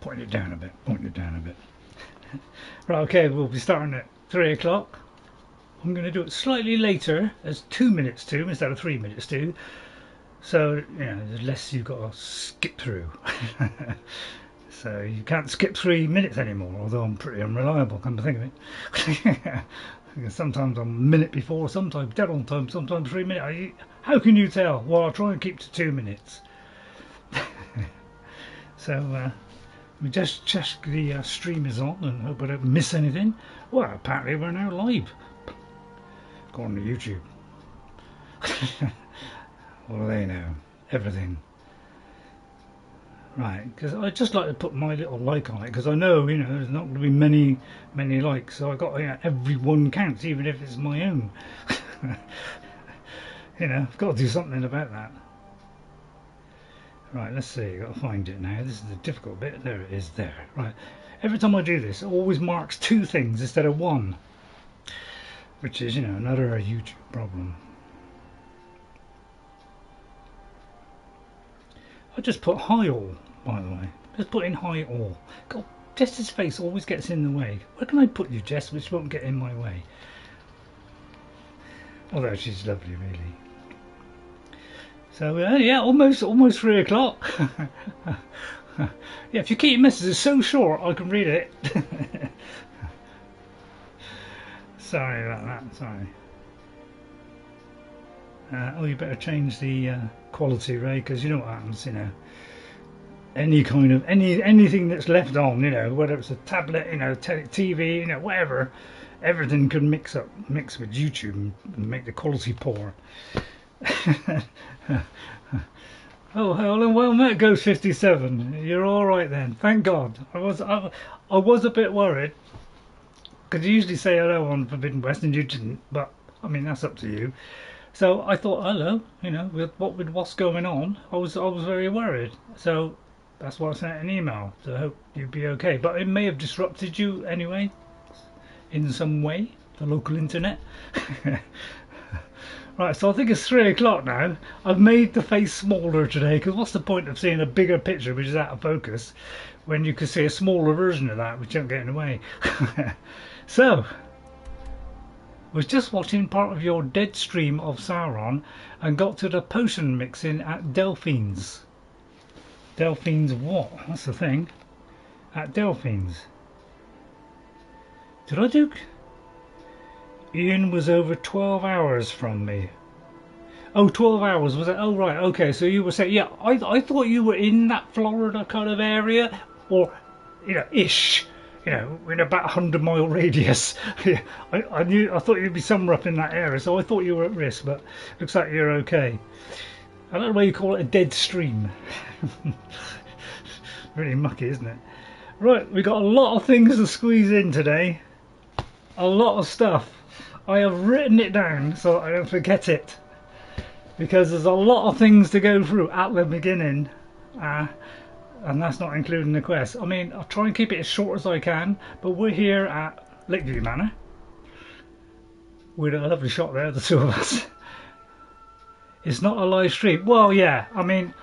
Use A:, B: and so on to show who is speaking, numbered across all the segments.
A: Point it down a bit. Point it down a bit. Right, okay, we'll be starting at 3 o'clock. I'm going to do it slightly later, as 2 minutes to instead of 3 minutes to. So, you know, there's less you've got to skip through. So you can't skip 3 minutes anymore, although I'm pretty unreliable, come to think of it. Sometimes I'm a minute before, sometimes dead on time, sometimes 3 minutes. How can you tell? Well, I'll try and keep to 2 minutes. So we just check the stream is on and hope I don't miss anything. Well, apparently we're now live. Go on to YouTube. What do they know? Everything. Right, because I just like to put my little like on it, because I know, you know, there's not going to be many likes, so I got, you know, every one counts, even if it's my own. You know, I've got to do something about that. Right, let's see, I've got to find it now. This is the difficult bit. There it is, there. Right, every time I do this, it always marks 2 things instead of 1, which is, you know, another YouTube problem. I just put high all, by the way. Just put in high all. God, Jess's face always gets in the way. Where can I put you, Jess, which won't get in my way? Although she's lovely, really. So yeah, almost 3 o'clock. Yeah, if you keep your messages so short, I can read it. Sorry about that. Sorry. Oh, you better change the quality, Ray, because you know what happens, you know. Any kind of anything that's left on, you know, whether it's a tablet, you know, TV, you know, whatever, everything can mix with YouTube and make the quality poor. Oh, well met, Ghost 57. You're all right then. Thank God. I was a bit worried because you usually say hello on Forbidden West and you didn't, but I mean that's up to you. So I thought, hello, you know, with what's going on, I was very worried. So that's why I sent an email. So I hope you'd be okay. But it may have disrupted you anyway, in some way, the local internet. Right, so I think it's 3 o'clock now. I've made the face smaller today, because what's the point of seeing a bigger picture which is out of focus when you can see a smaller version of that which don't get in the way. So was just watching part of your dead stream of Sauron and got to the potion mixing at Delphine's. Delphine's what? That's the thing. At Delphine's. Did I do? Ian was over 12 hours from me. Oh, 12 hours was it? Oh right, okay, so you were saying, yeah, I thought you were in that Florida kind of area, or, you know, ish. You know, in about 100-mile radius. I thought you'd be somewhere up in that area, so I thought you were at risk, but looks like you're okay. I don't know why you call it a dead stream. Really mucky, isn't it? Right, we got a lot of things to squeeze in today. A lot of stuff. I have written it down so I don't forget it, because there's a lot of things to go through at the beginning. And that's not including the quest. I mean, I'll try and keep it as short as I can, but we're here at Lakeview Manor with a lovely shot there, the 2 of us. It's not a live stream. Well, yeah, I mean,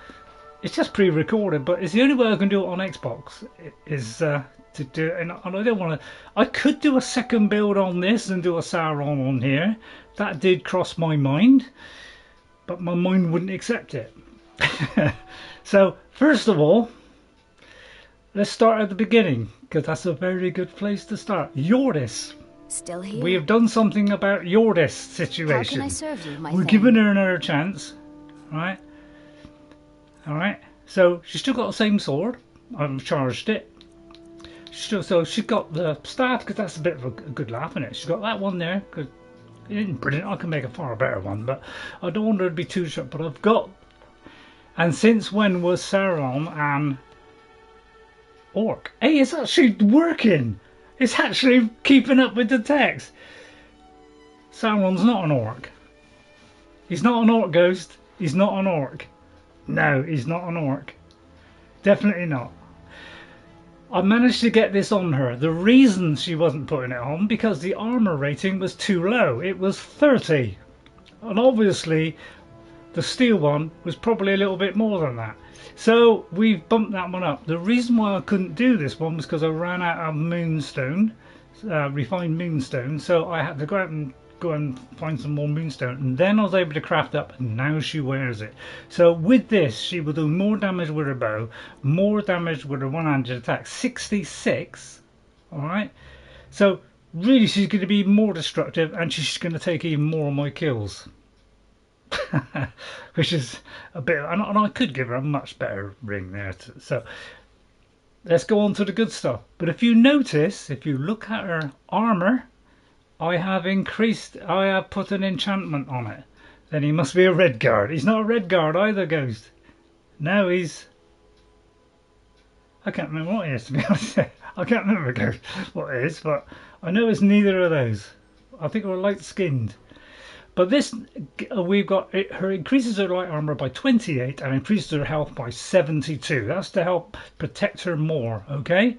A: it's just pre-recorded, but it's the only way I can do it on Xbox is to do it. And I don't want to. I could do a second build on this and do a Sauron on here. That did cross my mind, but my mind wouldn't accept it. So, first of all, let's start at the beginning, because that's a very good place to start. Yordis.
B: Still here?
A: We have done something about Yordis' situation.
B: How can I serve you, my
A: We're
B: friend?
A: giving her another chance. Right? Alright. So, she's still got the same sword. I've charged it. So, she's got the staff, because that's a bit of a good laugh, isn't it? She's got that one there, because it isn't brilliant. I can make a far better one, but I don't want her to be too short. But I've got... And since when was Sauron an orc? Hey, it's actually working. It's actually keeping up with the text. Sauron's not an orc. He's not an orc, Ghost. He's not an orc. No, he's not an orc. Definitely not. I managed to get this on her. The reason she wasn't putting it on, because the armor rating was too low. It was 30. And obviously, The steel one was probably a little bit more than that. So we've bumped that one up. The reason why I couldn't do this one was because I ran out of moonstone, refined moonstone. So I had to go and find some more moonstone, and then I was able to craft up, and now she wears it. So with this, she will do more damage with her bow, more damage with her one-handed attack, 66. All right. So really, she's going to be more destructive, and she's going to take even more of my kills. Which is a bit, and I could give her a much better ring there. So let's go on to the good stuff. But if you notice, if you look at her armor, I have put an enchantment on it. Then he must be a red guard. He's not a red guard either, Ghost. No, he's, I can't remember what he is, to be honest. I can't remember, Ghost, what it is, but I know it's neither of those. I think we're light skinned. But this, we've got, her increases her light armor by 28 and increases her health by 72. That's to help protect her more, okay?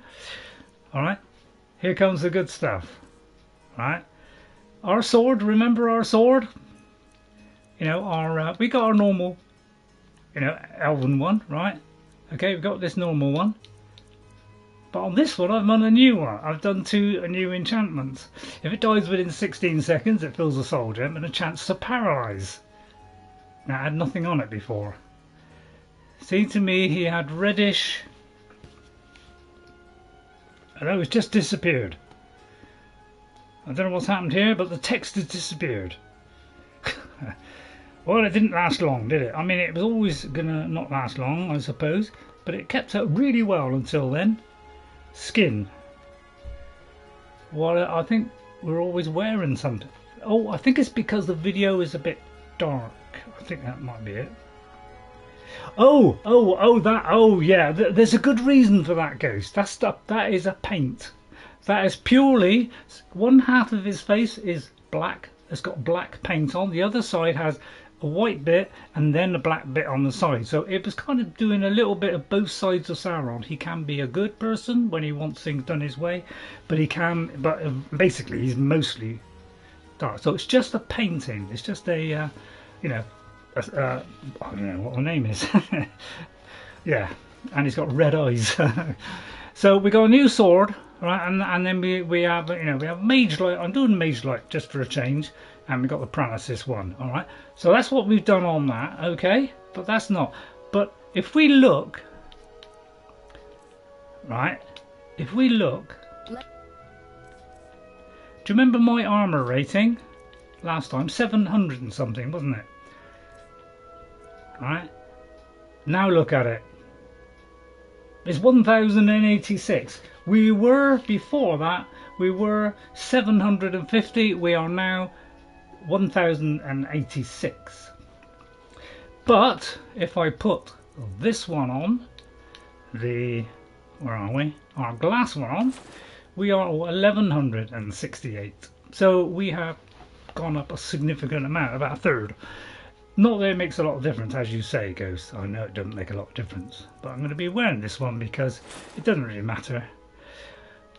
A: Alright, here comes the good stuff. Alright, our sword, remember our sword? You know, we got our normal, you know, elven one, right? Okay, we've got this normal one. But on this one, I've done a new one. I've done two new enchantments. If it dies within 16 seconds, it fills a soul gem and a chance to paralyze. Now, I had nothing on it before. Seemed to me he had reddish. I know it's just disappeared. I don't know what's happened here, but the text has disappeared. Well, it didn't last long, did it? I mean, it was always gonna not last long, I suppose, but it kept up really well until then. Skin. Well, I think we're always wearing something. Oh, I think it's because the video is a bit dark. I think that might be it. Oh, yeah. There's a good reason for that, Ghost. That is a paint. That is purely, one half of his face is black. It's got black paint on. The other side has a white bit and then a black bit on the side. So it was kind of doing a little bit of both sides of Sauron. He can be a good person when he wants things done his way, but basically he's mostly dark. So it's just a painting. It's just a, you know, I don't know what the name is. Yeah, and he's got red eyes. So we got a new sword, right? And then we have, you know, we have Mage Light. I'm doing Mage Light just for a change. And we got the Penitus one, all right. So that's what we've done on that, okay. But that's not. But if we look, right? If we look, do you remember my armor rating last time? 700 and something, wasn't it? All right. Now look at it. It's 1086. We were before that. We were 750. We are now 1086. But if I put this one on, where are we? Our glass one on, we are 1168. So we have gone up a significant amount, about a third. Not that it makes a lot of difference, as you say, Ghost. I know it doesn't make a lot of difference, but I'm going to be wearing this one because it doesn't really matter.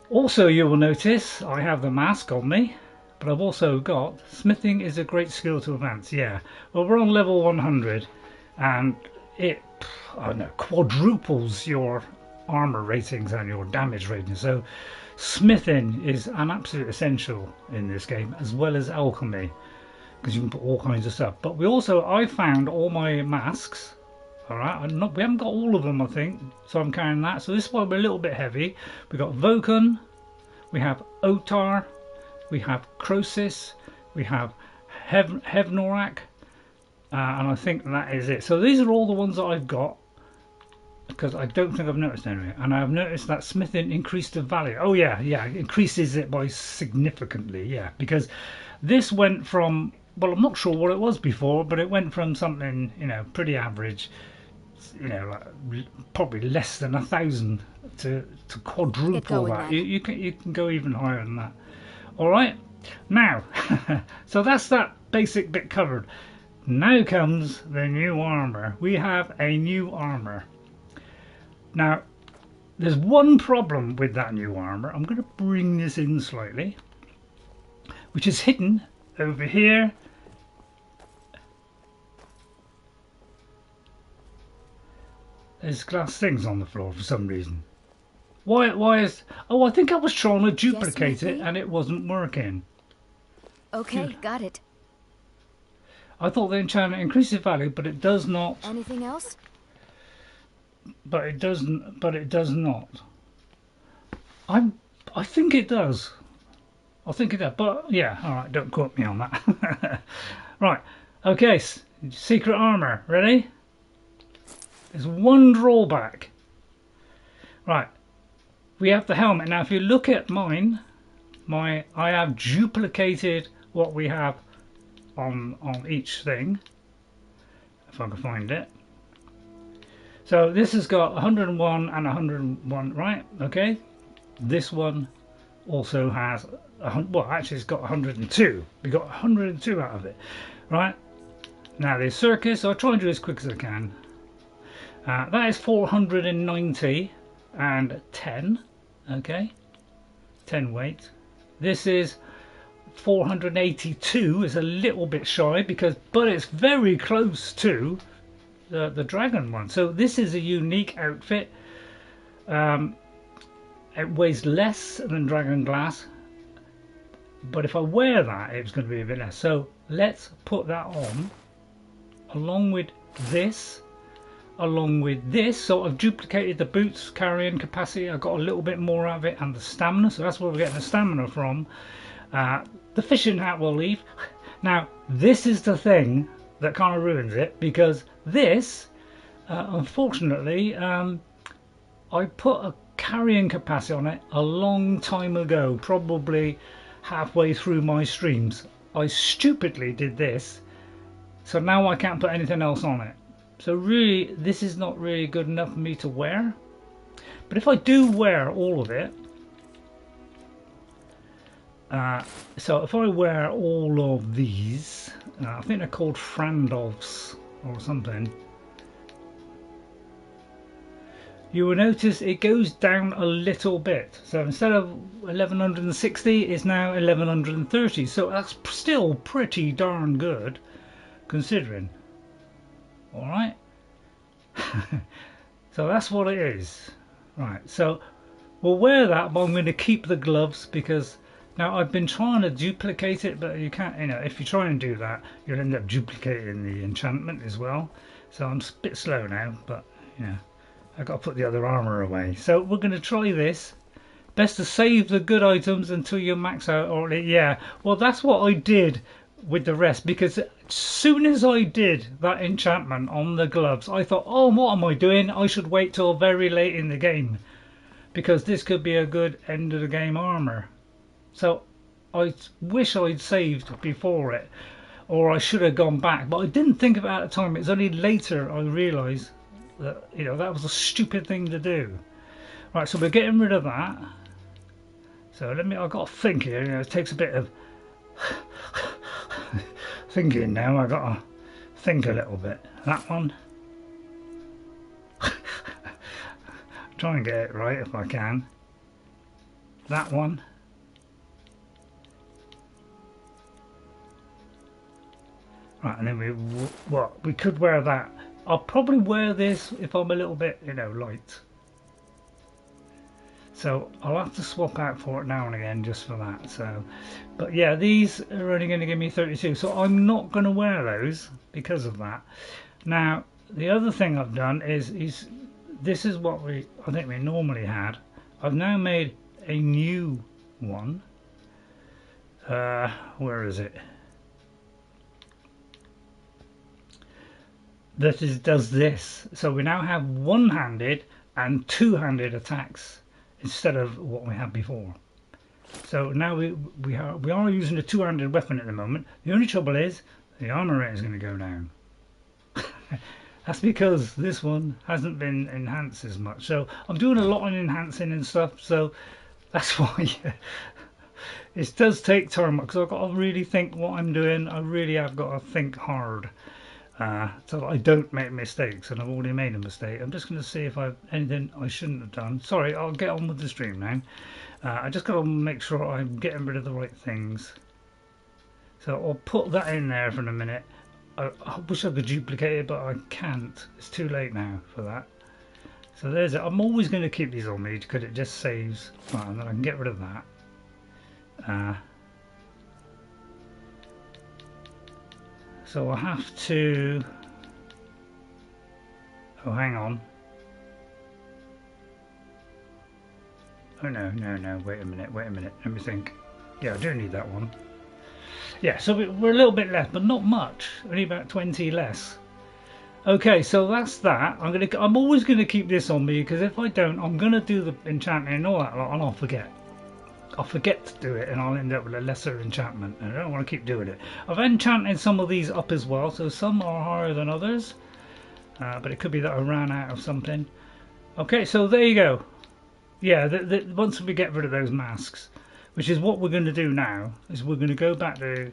A: Also, you will notice I have the mask on me. But I've also got, smithing is a great skill to advance, yeah. Well, we're on level 100, and it, I don't know, quadruples your armor ratings and your damage ratings. So smithing is an absolute essential in this game, as well as alchemy, because you can put all kinds of stuff. But I found all my masks, alright, we haven't got all of them, I think, so I'm carrying that. So this one we're a little bit heavy. We've got Vokun, we have Otar, we have Croesus, we have Hevnorak, and I think that is it. So these are all the ones that I've got, because I don't think I've noticed anyway. And I've noticed that smithing increased the value. Oh yeah, it increases it by significantly, yeah. Because this went from, well, I'm not sure what it was before, but it went from something, you know, pretty average, you know, like probably less than 1,000 to quadruple that. You can go even higher than that. All right, now, so that's that basic bit covered. Now comes the new armor. We have a new armor. Now, there's one problem with that new armor. I'm going to bring this in slightly, which is hidden over here There's glass things on the floor for some reason. Why is... Oh, I think I was trying to duplicate it and it wasn't working.
B: Okay, got it.
A: I thought the enchantment increases value, but it does not.
B: Anything else?
A: But it doesn't. But it does not. I think it does. I think it does. But yeah, all right. Don't quote me on that. Right. Okay. Secret armor. Ready? There's one drawback. Right. We have the helmet now. If you look at mine, I have duplicated what we have on each thing. If I can find it. So this has got 101 and 101, right? Okay. This one also has, well, actually it's got 102. We got 102 out of it, right? Now the circus, I'll try and do as quick as I can. That is 490 and 10, okay? 10 weight. This is 482, is a little bit shy but it's very close to the dragon one. So this is a unique outfit. It weighs less than dragon glass, but if I wear that it's going to be a bit less. So let's put that on along with this, so I've duplicated the boots carrying capacity. I've got a little bit more of it, and the stamina, so that's where we're getting the stamina from. The fishing hat will leave. Now this is the thing that kind of ruins it, because this unfortunately I put a carrying capacity on it a long time ago, probably halfway through my streams. I stupidly did this, so now I can't put anything else on it. So really this is not really good enough for me to wear. But if I do wear all of it, so if I wear all of these, I think they're called Frandalfs or something, you will notice it goes down a little bit. So instead of 1160, it's now 1130. So that's still pretty darn good, considering. All right. So that's what it is. Right. So we'll wear that, but I'm going to keep the gloves because now I've been trying to duplicate it, but you can't. You know, if you try and do that, you'll end up duplicating the enchantment as well. So I'm a bit slow now, but you know, I've got to put the other armor away. So we're going to try this. Best to save the good items until you max out. Or yeah, well that's what I did with the rest, because as soon as I did that enchantment on the gloves, I thought, oh, what am I doing? I should wait till very late in the game, because this could be a good end of the game armor. So I wish I'd saved before it, or I should have gone back, but I didn't think of it at the time. It's only later I realised that, you know, that was a stupid thing to do. Right, so we're getting rid of that. So I've got to think here. You know, it takes a bit of thinking now. I've got to think a little bit. That one. Try and get it right if I can. That one. Right, and then we could wear that. I'll probably wear this if I'm a little bit, you know, light. So I'll have to swap out for it now and again just for that. So, but yeah, these are only going to give me 32, so I'm not going to wear those because of that. Now the other thing I've done is this is what I think we normally had. I've now made a new one. Where is it? That does this. So we now have one-handed and two-handed attacks instead of what we had before. So now we are using a two-handed weapon at the moment. The only trouble is the armor rate is going to go down. That's because this one hasn't been enhanced as much. So I'm doing a lot on enhancing and stuff. So that's why it does take time, because I've got to really think what I'm doing. I really have got to think hard. So that I don't make mistakes, and I've already made a mistake. I'm just going to see if I've anything I shouldn't have done. Sorry, I'll get on with the stream now. I just got to make sure I'm getting rid of the right things. So I'll put that in there for a minute. I wish I could duplicate it, but I can't. It's too late now for that. So there's it. I'm always going to keep these on me because it just saves. Right, and then I can get rid of that. So I have to. Oh, hang on. Oh no, wait a minute, let me think. Yeah, I do need that one. Yeah, so we're a little bit less, but not much, only about 20 less. Okay, so that's that. I'm always gonna keep this on me, because if I don't, I'm gonna do the enchanting and all that lot, and I'll forget. I'll forget to do it, and I'll end up with a lesser enchantment, and I don't want to keep doing it. I've enchanted some of these up as well, so some are higher than others, but it could be that I ran out of something. Okay, so there you go. Yeah, once we get rid of those masks, which is what we're going to do now, is we're going to go back to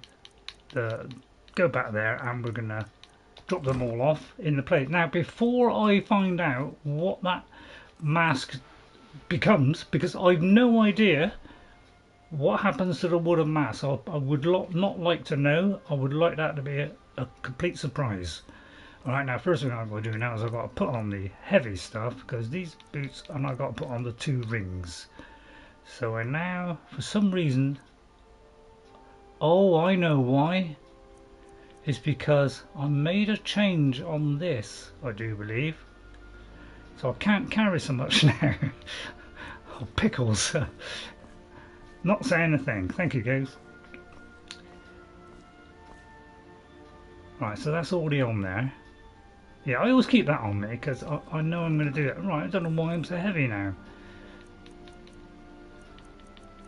A: go back there, and we're going to drop them all off in the place. Now, before I find out what that mask becomes, because I've no idea what happens to the wooden mask, I would not like to know. I would like that to be a complete surprise. Alright, now first thing I'm going to do now is I've got to put on the heavy stuff, because these boots, and I've got to put on the 2 rings. So I now, for some reason, oh, I know why. It's because I made a change on this, I do believe. So I can't carry so much now. Oh, pickles. Not saying a thing. Thank you, guys. Right, so that's already on there. Yeah, I always keep that on me because I know I'm going to do it. Right, I don't know why I'm so heavy now.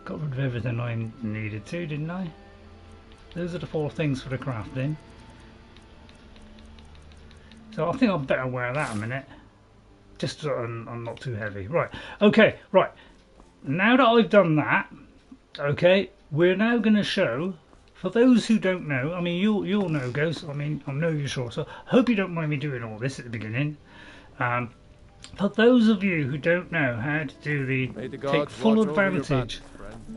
A: Got rid of everything I needed to, didn't I? Those are the 4 things for the crafting. So I think I'd better wear that a minute. Just so I'm not too heavy. Right, okay, right. Now that I've done that, okay, we're now going to show... For those who don't know, I mean, you'll know, Ghost. I mean, I know you're sure. So, hope you don't mind me doing all this at the beginning. For those of you who don't know how to do take full advantage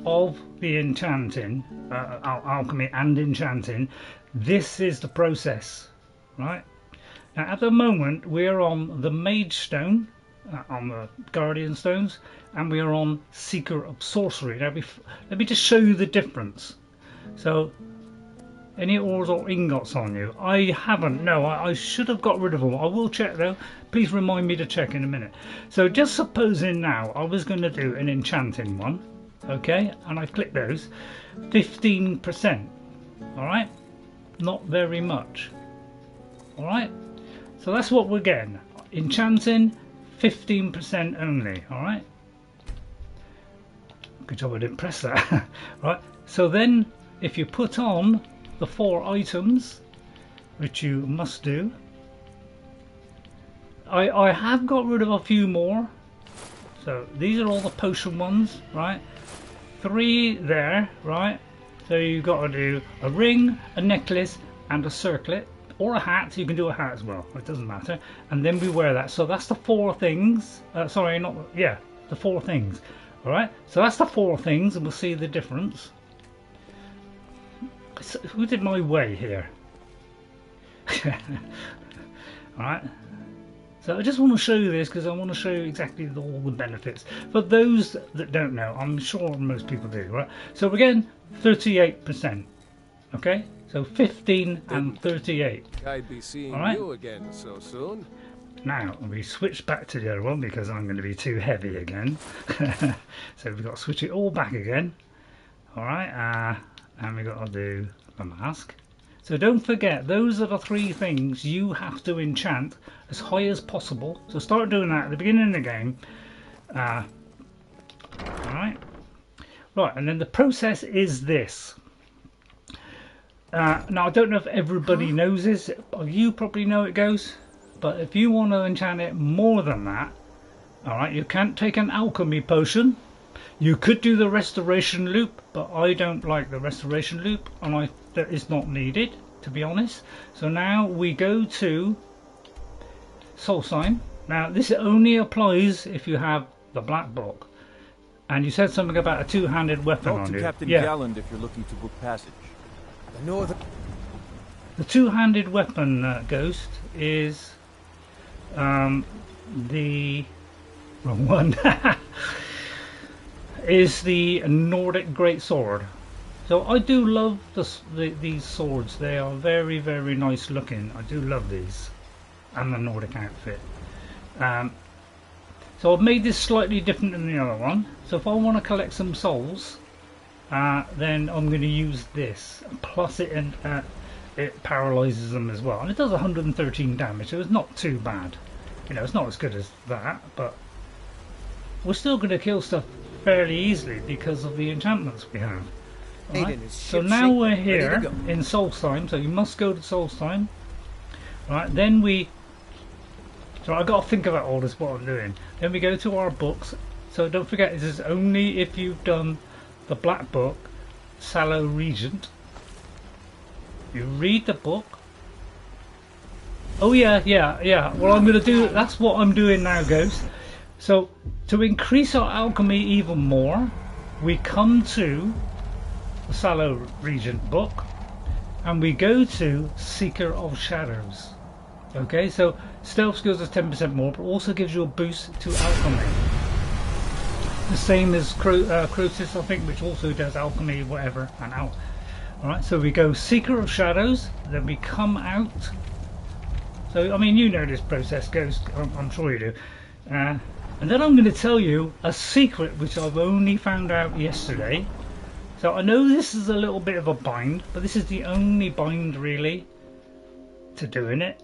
A: of the enchanting, alchemy and enchanting, this is the process, right? Now, at the moment, we're on the Mage Stone, on the Guardian Stones, and we are on Seeker of Sorcery. Now, let me just show you the difference. So, any ores or ingots on you? I haven't, no, I should have got rid of them. I will check though. Please remind me to check in a minute. So just supposing now I was going to do an enchanting one, okay, and I click those, 15%, alright, not very much, alright, so that's what we're getting, enchanting, 15% only, alright. Good job I didn't press that. Right, so then if you put on the 4 items, which you must do, I have got rid of a few more. So these are all the potion ones, right? 3 there, right? So you've got to do a ring, a necklace, and a circlet, or a hat. You can do a hat as well, it doesn't matter. And then we wear that. So that's the 4 things. Sorry, not, yeah, the 4 things. Alright, so that's the 4 things, and we'll see the difference. So, who did my way here? Alright, so I just want to show you this because I want to show you exactly all the benefits. For those that don't know, I'm sure most people do, right? So again, 38%. Okay, so 15 and 38.
C: I'd be seeing you again so soon.
A: Now we switch back to the other one because I'm going to be too heavy again. So we've got to switch it all back again. Alright, and we've got to do the mask. So don't forget, those are the 3 things you have to enchant as high as possible. So start doing that at the beginning of the game. Alright. Right, and then the process is this. Now I don't know if everybody knows this. You probably know it goes. But if you want to enchant it more than that, alright, you can't take an alchemy potion. You could do the restoration loop, but I don't like the restoration loop, and that is not needed, to be honest. So now we go to Soul Sign. Now this only applies if you have the black book. And you said something about a 2-handed weapon
D: Talk
A: on
D: to
A: you.
D: Captain Galland if you're looking to book passage.
C: I know that
A: The 2-handed weapon, Ghost, is the wrong one, is the Nordic Greatsword. So I do love these swords. They are very, very nice looking. I do love these, and the Nordic outfit. So I've made this slightly different than the other one. So if I want to collect some souls, then I'm going to use this. Plus it paralyzes them as well, and it does 113 damage, so it's not too bad. You know, it's not as good as that, but we're still going to kill stuff fairly easily because of the enchantments we have. Right? So now we're here in Solstheim, so you must go to Solstheim. Right, then so I've got to think about all this, what I'm doing. Then we go to our books. So don't forget, this is only if you've done the Black Book, Sallow Regent. You read the book. Oh yeah. Well, I'm going to do, that's what I'm doing now, Ghost. So to increase our alchemy even more, we come to the Sallow Regent book, and we go to Seeker of Shadows. Okay, so stealth skills is 10% more, but also gives you a boost to alchemy. The same as Crotus, I think, which also does alchemy, whatever, and out. Alright, so we go Seeker of Shadows, then we come out. So, I mean, you know this process goes, I'm sure you do. And then I'm going to tell you a secret which I've only found out yesterday. So I know this is a little bit of a bind, but this is the only bind really to doing it.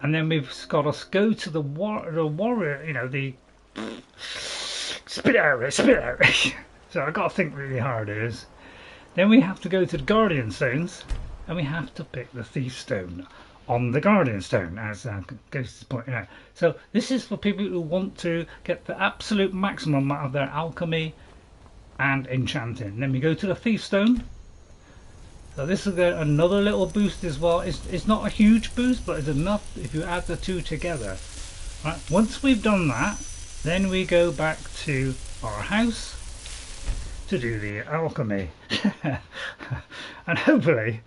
A: And then we've got to go to the warrior, you know, the spit out. So I've got to think really hard it is. Then we have to go to the Guardian Stones, and we have to pick the Thief Stone on the Guardian Stone, as Ghost is pointing out. So this is for people who want to get the absolute maximum out of their alchemy and enchanting. Then we go to the Thief Stone. So this is another little boost as well. It's not a huge boost, but it's enough if you add the two together. Right. Once we've done that, then we go back to our house to do the alchemy. And hopefully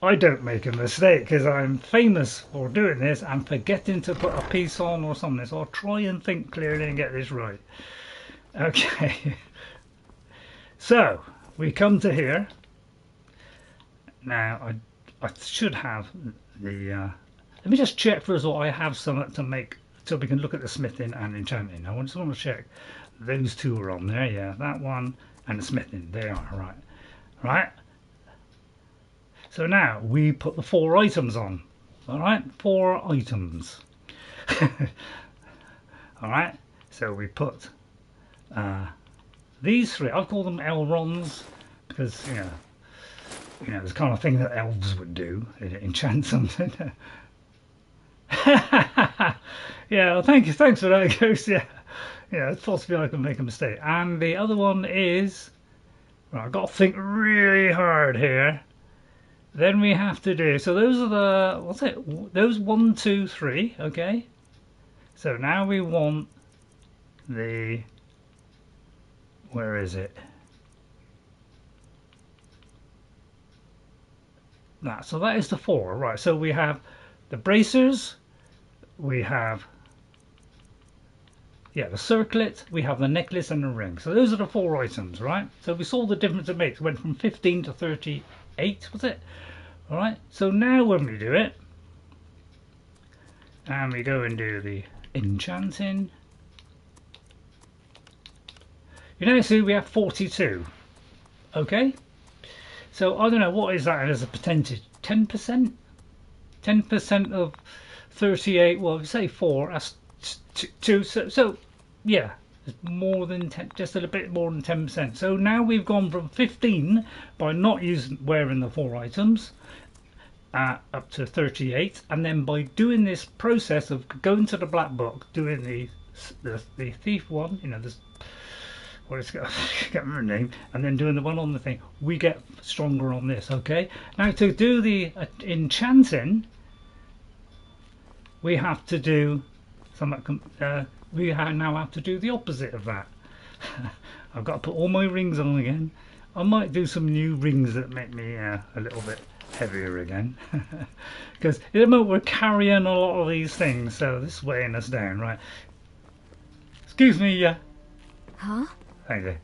A: I don't make a mistake, because I'm famous for doing this and forgetting to put a piece on or something. So I'll try and think clearly and get this right. Okay. So we come to here. Now I should have the let me just check first of all I have some to make, so we can look at the smithing and enchanting. I just want to check those two are on there. Yeah, that one and the smithing, they are right. So now we put the 4 items on. All right, 4 items. All right, so we put these 3. I call them Elrons because you know, the kind of thing that elves would do, enchant something. Yeah, well, thanks for that, Ghost. Yeah, it's possible I can make a mistake. And the other one is, well, I've got to think really hard here. Then we have to do, so those are the, what's it? Those 1, 2, 3, okay? So now we want the, where is it? So that is the 4, right? So we have the bracers, we have the circlet, we have the necklace and the ring. So those are the 4 items, right? So we saw the difference it makes. It went from 15 to 38, was it? All right. So now when we do it, and we go and do the enchanting, you know, see we have 42. Okay. So I don't know, what is that as a percentage? 10%? 10% of 38. Well, if you say 4, that's 2. So yeah, it's more than 10, just a little bit more than 10%. So now we've gone from 15 by not wearing the 4 items up to 38, and then by doing this process of going to the Black Book, doing the thief one, you know, this. Well, I can't remember the name, and then doing the one on the thing, we get stronger on this. Okay, now to do the enchanting, we have to do something. We now have to do the opposite of that. I've got to put all my rings on again. I might do some new rings that make me a little bit heavier again, because at the moment we're carrying a lot of these things, so this is weighing us down, right? Excuse me,
B: Huh?
A: Thank you.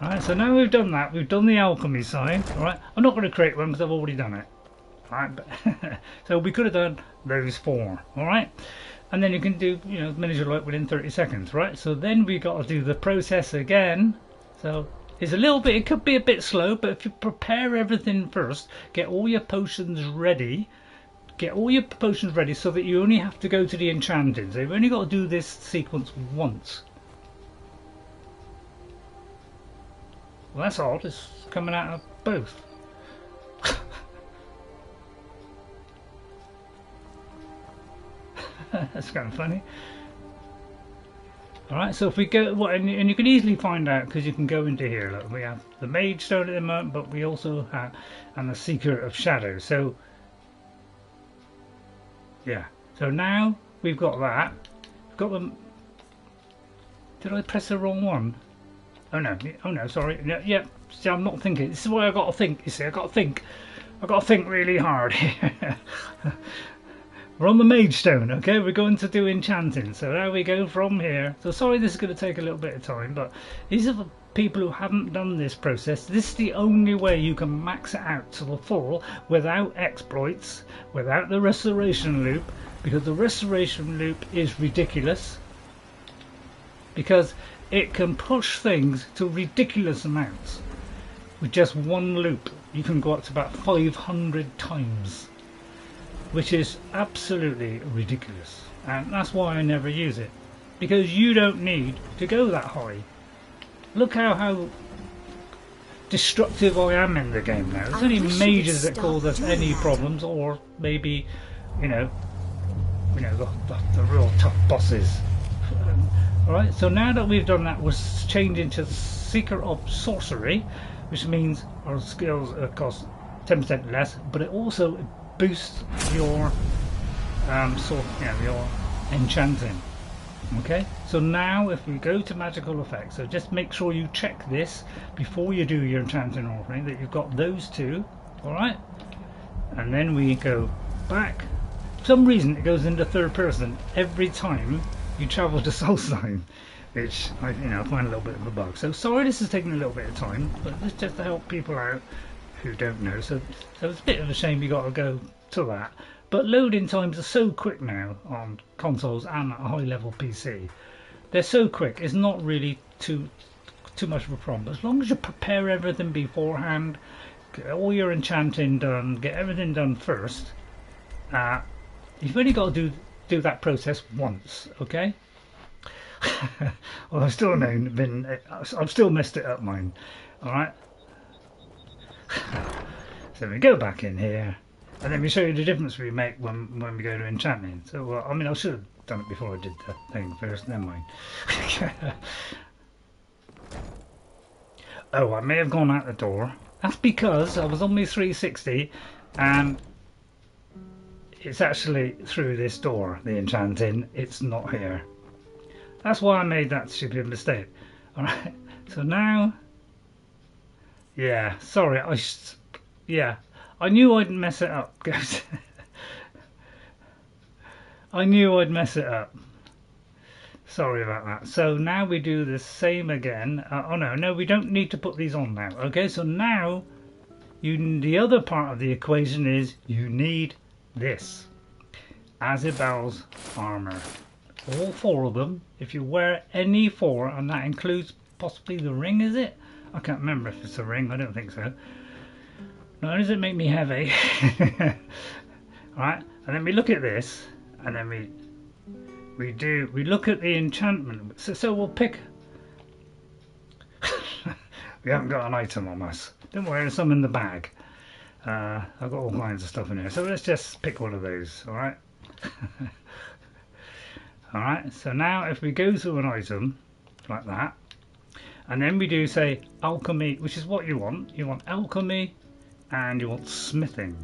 A: Alright, so now we've done that. We've done the alchemy side. Alright, I'm not going to create one because I've already done it. Alright, but so we could have done those 4. Alright, and then you can do, you know, as many as you like within 30 seconds. Right, so then we got to do the process again. So it's a little bit, it could be a bit slow, but if you prepare everything first, get all your potions ready. Get all your potions ready so that you only have to go to the enchanting. So you've only got to do this sequence once. Well, that's odd. It's coming out of both. That's kind of funny. Alright, so if we go, well, and you can easily find out because you can go into here. Look, we have the Mage Stone at the moment, but we also have, and the Seeker of Shadow. So, yeah. So now we've got that. We've got them. Did I press the wrong one? Oh no, sorry. No, yeah, see, I'm not thinking. This is why I got to think. You see, I got to think. I got to think really hard here. We're on the Mage Stone, okay? We're going to do enchanting. So there we go from here. So sorry, this is going to take a little bit of time, but these are the people who haven't done this process. This is the only way you can max it out to the full without exploits, without the restoration loop, because the restoration loop is ridiculous. Because it can push things to ridiculous amounts. With just one loop, you can go up to about 500 times, which is absolutely ridiculous. And that's why I never use it, because you don't need to go that high. Look how destructive I am in the game now. It's only mages that cause us any problems, or maybe, you know, the real tough bosses. Alright, so now that we've done that, we're changing to Seeker of Sorcery, which means our skills cost 10% less, but it also boosts your your enchanting. Okay, so now if we go to magical effects, so just make sure you check this before you do your enchanting offering, that you've got those two. Alright, and then we go back. For some reason it goes into third person every time you travel to Solstheim, which I find a little bit of a bug. So sorry this is taking a little bit of time, but it's just to help people out who don't know. So it's a bit of a shame you got to go to that. But loading times are so quick now on consoles and a high level PC. They're so quick, it's not really too much of a problem. As long as you prepare everything beforehand, get all your enchanting done, get everything done first, you've only got to do that process once, okay? Well, I've still I've still messed it up, mine. Alright. So we go back in here, and then we show you the difference we make when we go to enchanting. So, I mean, I should have done it before I did the thing first, never mind. Oh, I may have gone out the door. That's because I was on my 360, and it's actually through this door, the enchanting. It's not here. That's why I made that stupid mistake. Alright, so now, yeah, sorry, I knew I'd mess it up, guys. I knew I'd mess it up. Sorry about that. So now we do the same again. Oh no, we don't need to put these on now. Okay, so now the other part of the equation is you need this. Azabel's armor. All 4 of them. If you wear any 4, and that includes possibly the ring, is it? I can't remember if it's a ring. I don't think so. Not only does it make me heavy. Alright, and then we look at this, and then we look at the enchantment. So we'll pick. We haven't got an item on us. Don't worry, there's some in the bag. I've got all kinds of stuff in here. So let's just pick one of those. Alright. Alright, so now if we go to an item like that, and then we do say alchemy, which is what you want alchemy and you want smithing.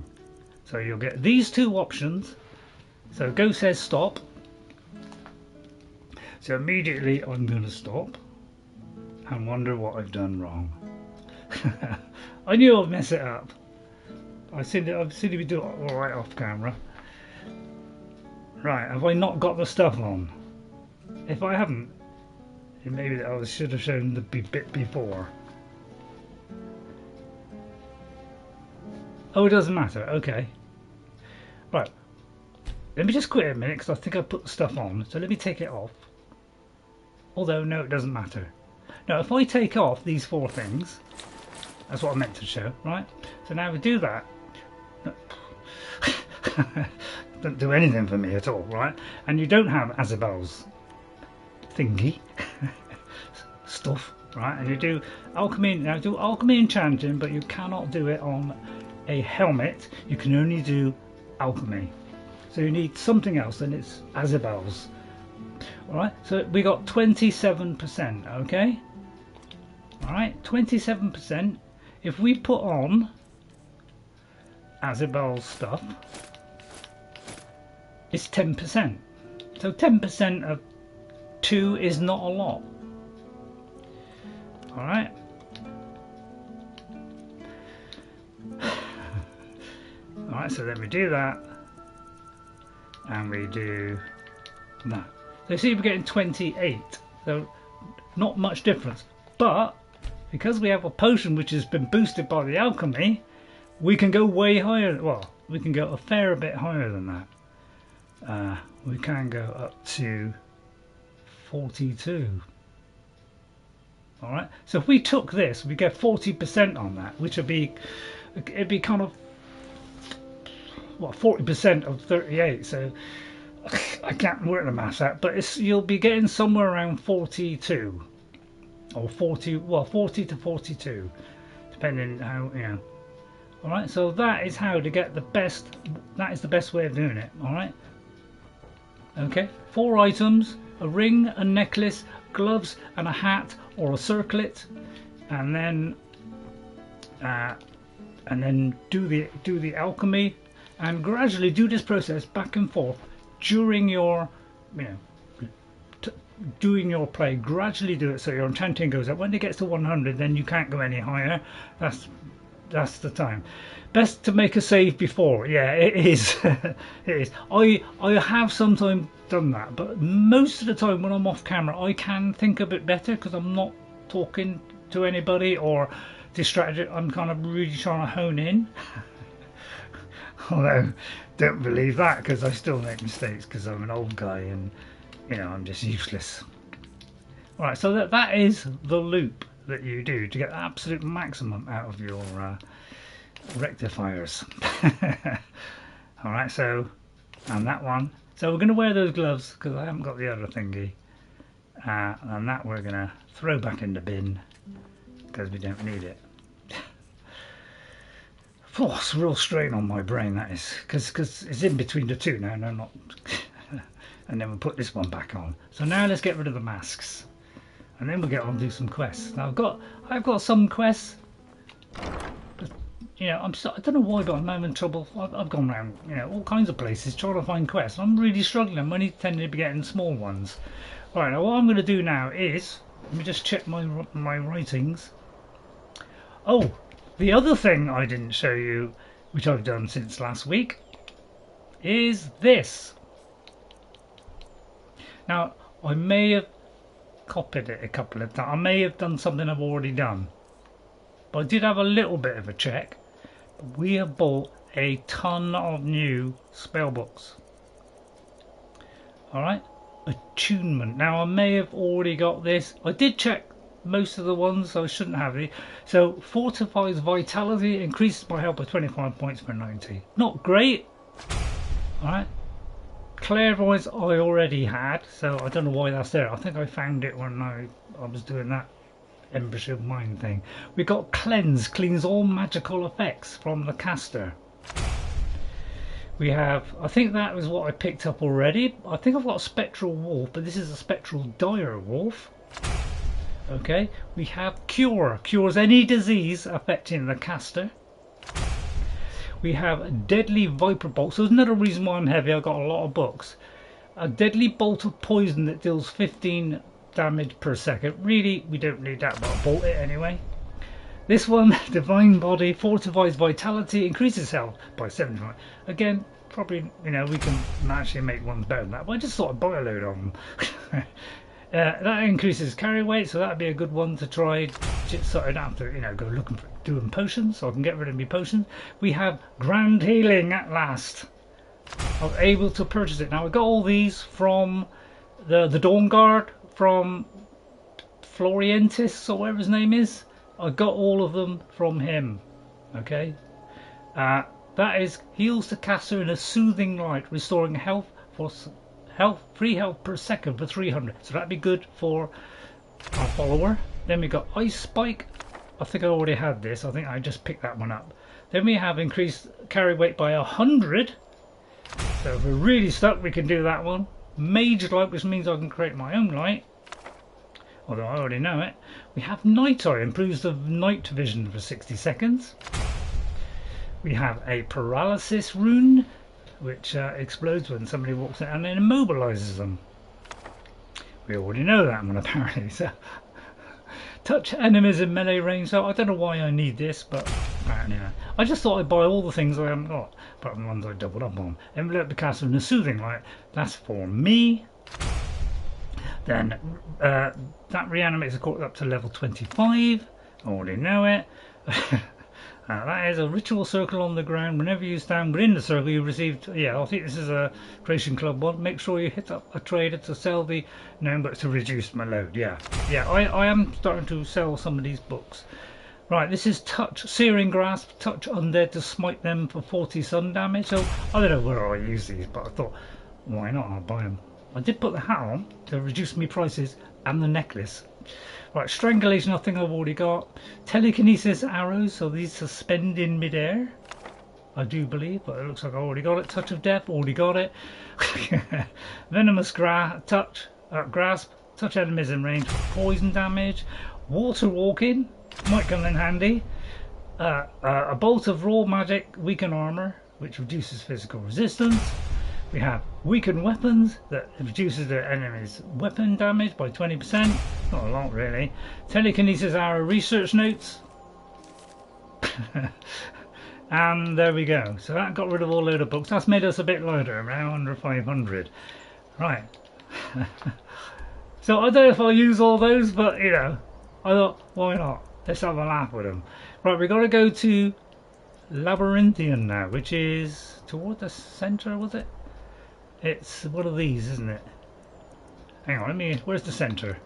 A: So you'll get these 2 options. So go says stop. So immediately I'm going to stop and wonder what I've done wrong. I knew I'd mess it up. I've seen you do it all right off camera. Right, have I not got the stuff on? If I haven't, maybe I should have shown the bit before. Oh, it doesn't matter. Okay. Right. Let me just quit a minute because I think I put the stuff on. So let me take it off. Although, no, it doesn't matter. Now, if I take off these 4 things, that's what I meant to show, right? So now we do that. Don't do anything for me at all, right? And you don't have Azabel's thingy stuff, right? And you do alchemy. Now do alchemy enchanting, but you cannot do it on a helmet. You can only do alchemy. So you need something else, and it's Azabel's. All right. So we got 27%. Okay. All right. 27%. If we put on Azabel's stuff, it's 10%. So 10% of 2 is not a lot. All right. All right. So then we do that, and we do that. So you see, we're getting 28. So not much difference, but because we have a potion which has been boosted by the alchemy, we can go way higher. Well, we can go a fair bit higher than that. We can go up to 42. All right. So if we took this, we get 40% on that, which would be, it'd be kind of what, 40% of 38. So I can't work the maths out, but it's, you'll be getting somewhere around 42 or 40. Well, 40 to 42, depending how, you know. All right. So that is how to get the best. That is the best way of doing it. All right. Okay, 4 items: a ring, a necklace, gloves, and a hat or a circlet, and then do the alchemy, and gradually do this process back and forth during your, you know, doing your play. Gradually do it so your enchanting goes up. When it gets to 100, then you can't go any higher. That's the time. Best to make a save before. Yeah, it is. It is. I have sometimes done that, but most of the time when I'm off camera, I can think a bit better because I'm not talking to anybody or distracted. I'm kind of really trying to hone in. Although, don't believe that, because I still make mistakes because I'm an old guy and, you know, I'm just useless. All right, so that is the loop that you do to get the absolute maximum out of your rectifiers. All right, so, and that one. So we're going to wear those gloves because I haven't got the other thingy. And that we're going to throw back in the bin because we don't need it. Oh, it's a real strain on my brain, that is, because it's in between the two now. No, not. And then we'll put this one back on. So now let's get rid of the masks, and then we'll get on and do some quests. Now I've got some quests. But, you know, I don't know why, but I'm having trouble. I've gone around, you know, all kinds of places trying to find quests. I'm really struggling. I'm only tending to be getting small ones. All right, now what I'm going to do now is, let me just check my writings. Oh, the other thing I didn't show you, which I've done since last week, is this. Now, I may have copied it a couple of times. I may have done something I've already done. But I did have a little bit of a check. We have bought a ton of new spell books. Alright? Attunement. Now, I may have already got this. I did check most of the ones, so I shouldn't have it. So, fortifies vitality, increases my health by 25 points per 90. Not great. Alright? Clairvoyance I already had, so I don't know why that's there. I think I found it when I was doing that Embrace of Mind thing. We got Cleanse, cleans all magical effects from the caster. We have, I think that was what I picked up already. I think I've got a Spectral Wolf, but this is a Spectral Dire Wolf. Okay, we have Cure, cures any disease affecting the caster. We have Deadly Viper Bolt. So there's another reason why I'm heavy. I've got a lot of books. A Deadly Bolt of Poison that deals 15 damage per second. Really, we don't need that, but I'll bolt it anyway. This one, Divine Body, fortifies vitality, increases health by 75. Again, probably, you know, we can actually make ones better than that. But I just thought I'd buy a load of them. That increases carry weight, so that'd be a good one to try. So I don't have to, go looking for doing potions, so I can get rid of my potions. We have grand healing at last. I was able to purchase it. Now I got all these from the Dawnguard from Florentius or whatever his name is. I got all of them from him. Okay, that is heals the caster in a soothing light, restoring free health per second for 300. So that'd be good for our follower. Then we got Ice Spike. I think I already had this. I think I just picked that one up. Then we have increased carry weight by 100. So if we're really stuck, we can do that one. Mage Light, which means I can create my own light. Although I already know it. We have Night Eye, improves the night vision for 60 seconds. We have a Paralysis Rune, which explodes when somebody walks in and then immobilizes them. We already know that one apparently. So touch enemies in melee range. So I don't know why I need this, but apparently I just thought I'd buy all the things I haven't got, apart from the ones I doubled up on. Envelope the castle in a soothing light. That's for me. Then that reanimates the corpse up to level 25. I already know it. That is a ritual circle on the ground. Whenever you stand within the circle, you receive. Yeah, I think this is a Creation Club one. Make sure you hit up a trader to sell the but to reduce my load. Yeah, I am starting to sell some of these books. Right, this is Touch Searing Grasp. Touch undead to smite them for 40 sun damage. So I don't know where I use these, but I thought, why not? I'll buy them. I did put the hat on to reduce my prices and the necklace. Right, Strangulation, I think I've already got. Telekinesis arrows, so these suspend in midair. I do believe, but it looks like I already got it. Touch of Death, already got it. Venomous Grasp, touch enemies in range for poison damage. Water Walking, might come in handy. A Bolt of Raw Magic, weaken armor, which reduces physical resistance. We have Weakened Weapons, that reduces the enemy's weapon damage by 20%. Not a lot really. Telekinesis Arrow Research Notes. And there we go. So that got rid of all load of books. That's made us a bit lighter, around under 500. Right. So I don't know if I'll use all those, but I thought, why not? Let's have a laugh with them. Right, we've got to go to Labyrinthian now, which is toward the centre, was it? It's one of these, isn't it? Hang on, where's the centre?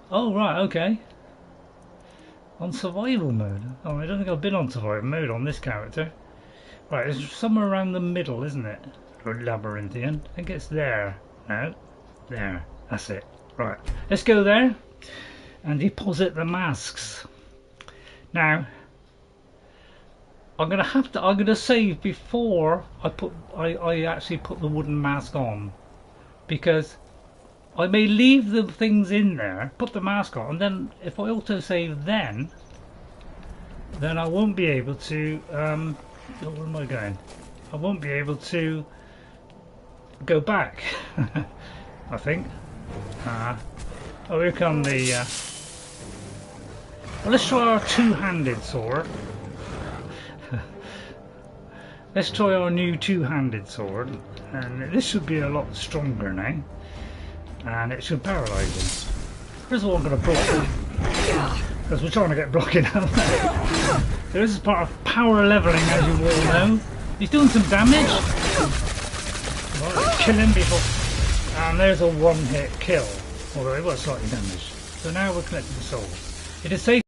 A: Oh, right, okay. On survival mode. Oh, I don't think I've been on survival mode on this character. Right, it's somewhere around the middle, isn't it? For Labyrinthian. I think it's there. No, there. That's it. Right, let's go there and deposit the masks. Now, I'm gonna save before I actually put the wooden mask on, because I may leave the things in there, put the mask on, and then if I autosave then I won't be able to where am I going? I won't be able to go back. I think. Oh, here come the well, let's try our two-handed sword. Let's try our new two-handed sword, and this should be a lot stronger now, and it should paralyse him. First of all, I'm going to block him, because we're trying to get blocking out there. So this is part of power levelling, as you all know. He's doing some damage. Right, let's kill him before, and there's a one-hit kill, although it was slightly damaged. So now we're connected to souls. It is safe.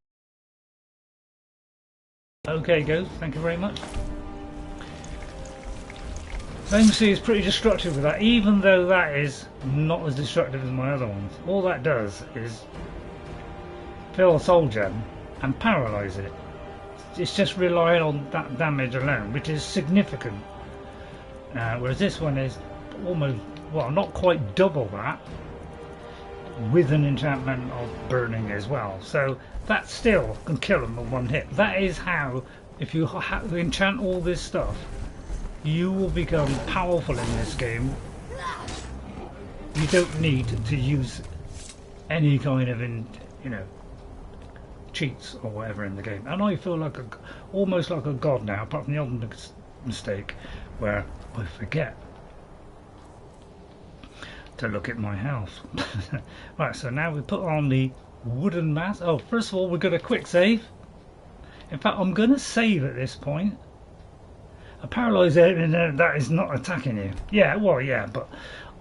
A: Okay, Ghost, thank you very much. MC is pretty destructive with that, even though that is not as destructive as my other ones. All that does is fill a soul gem and paralyse it. It's just relying on that damage alone, which is significant. Whereas this one is almost, well, not quite double that, with an enchantment of burning as well. So that still can kill them with one hit. That is how, if you enchant all this stuff, you will become powerful in this game. You don't need to use any kind of, cheats or whatever in the game. And I feel like almost like a god now, apart from the odd mistake where I forget to look at my health. Right, so now we put on the wooden mask. Oh, first of all, we're going to quick save. In fact, I'm going to save at this point. A paralyzed enemy that is not attacking you. Yeah, well, yeah, but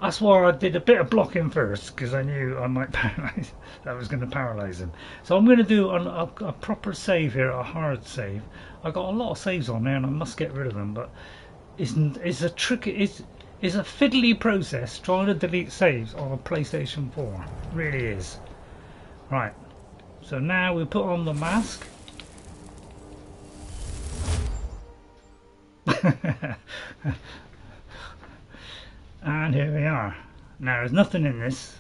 A: that's why I did a bit of blocking first, because I knew I might paralyze. That was going to paralyze him. So I'm going to do a proper save here, a hard save. I got a lot of saves on there, and I must get rid of them. But it's a tricky, it's a fiddly process trying to delete saves on a PlayStation 4. It really is. Right. So now we put on the mask. And here we are. Now there's nothing in this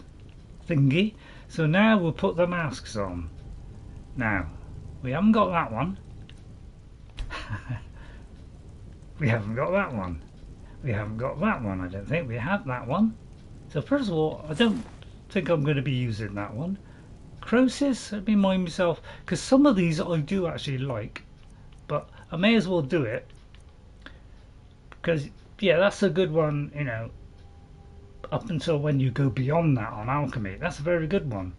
A: thingy, so now we'll put the masks on. Now we haven't got that one. We haven't got that one. We haven't got that one. I don't think we have that one. So first of all, I don't think I'm going to be using that one. Croesus, let me mind myself, because some of these I do actually like, but I may as well do it. Because, yeah, that's a good one, you know, up until when you go beyond that on alchemy. That's a very good one.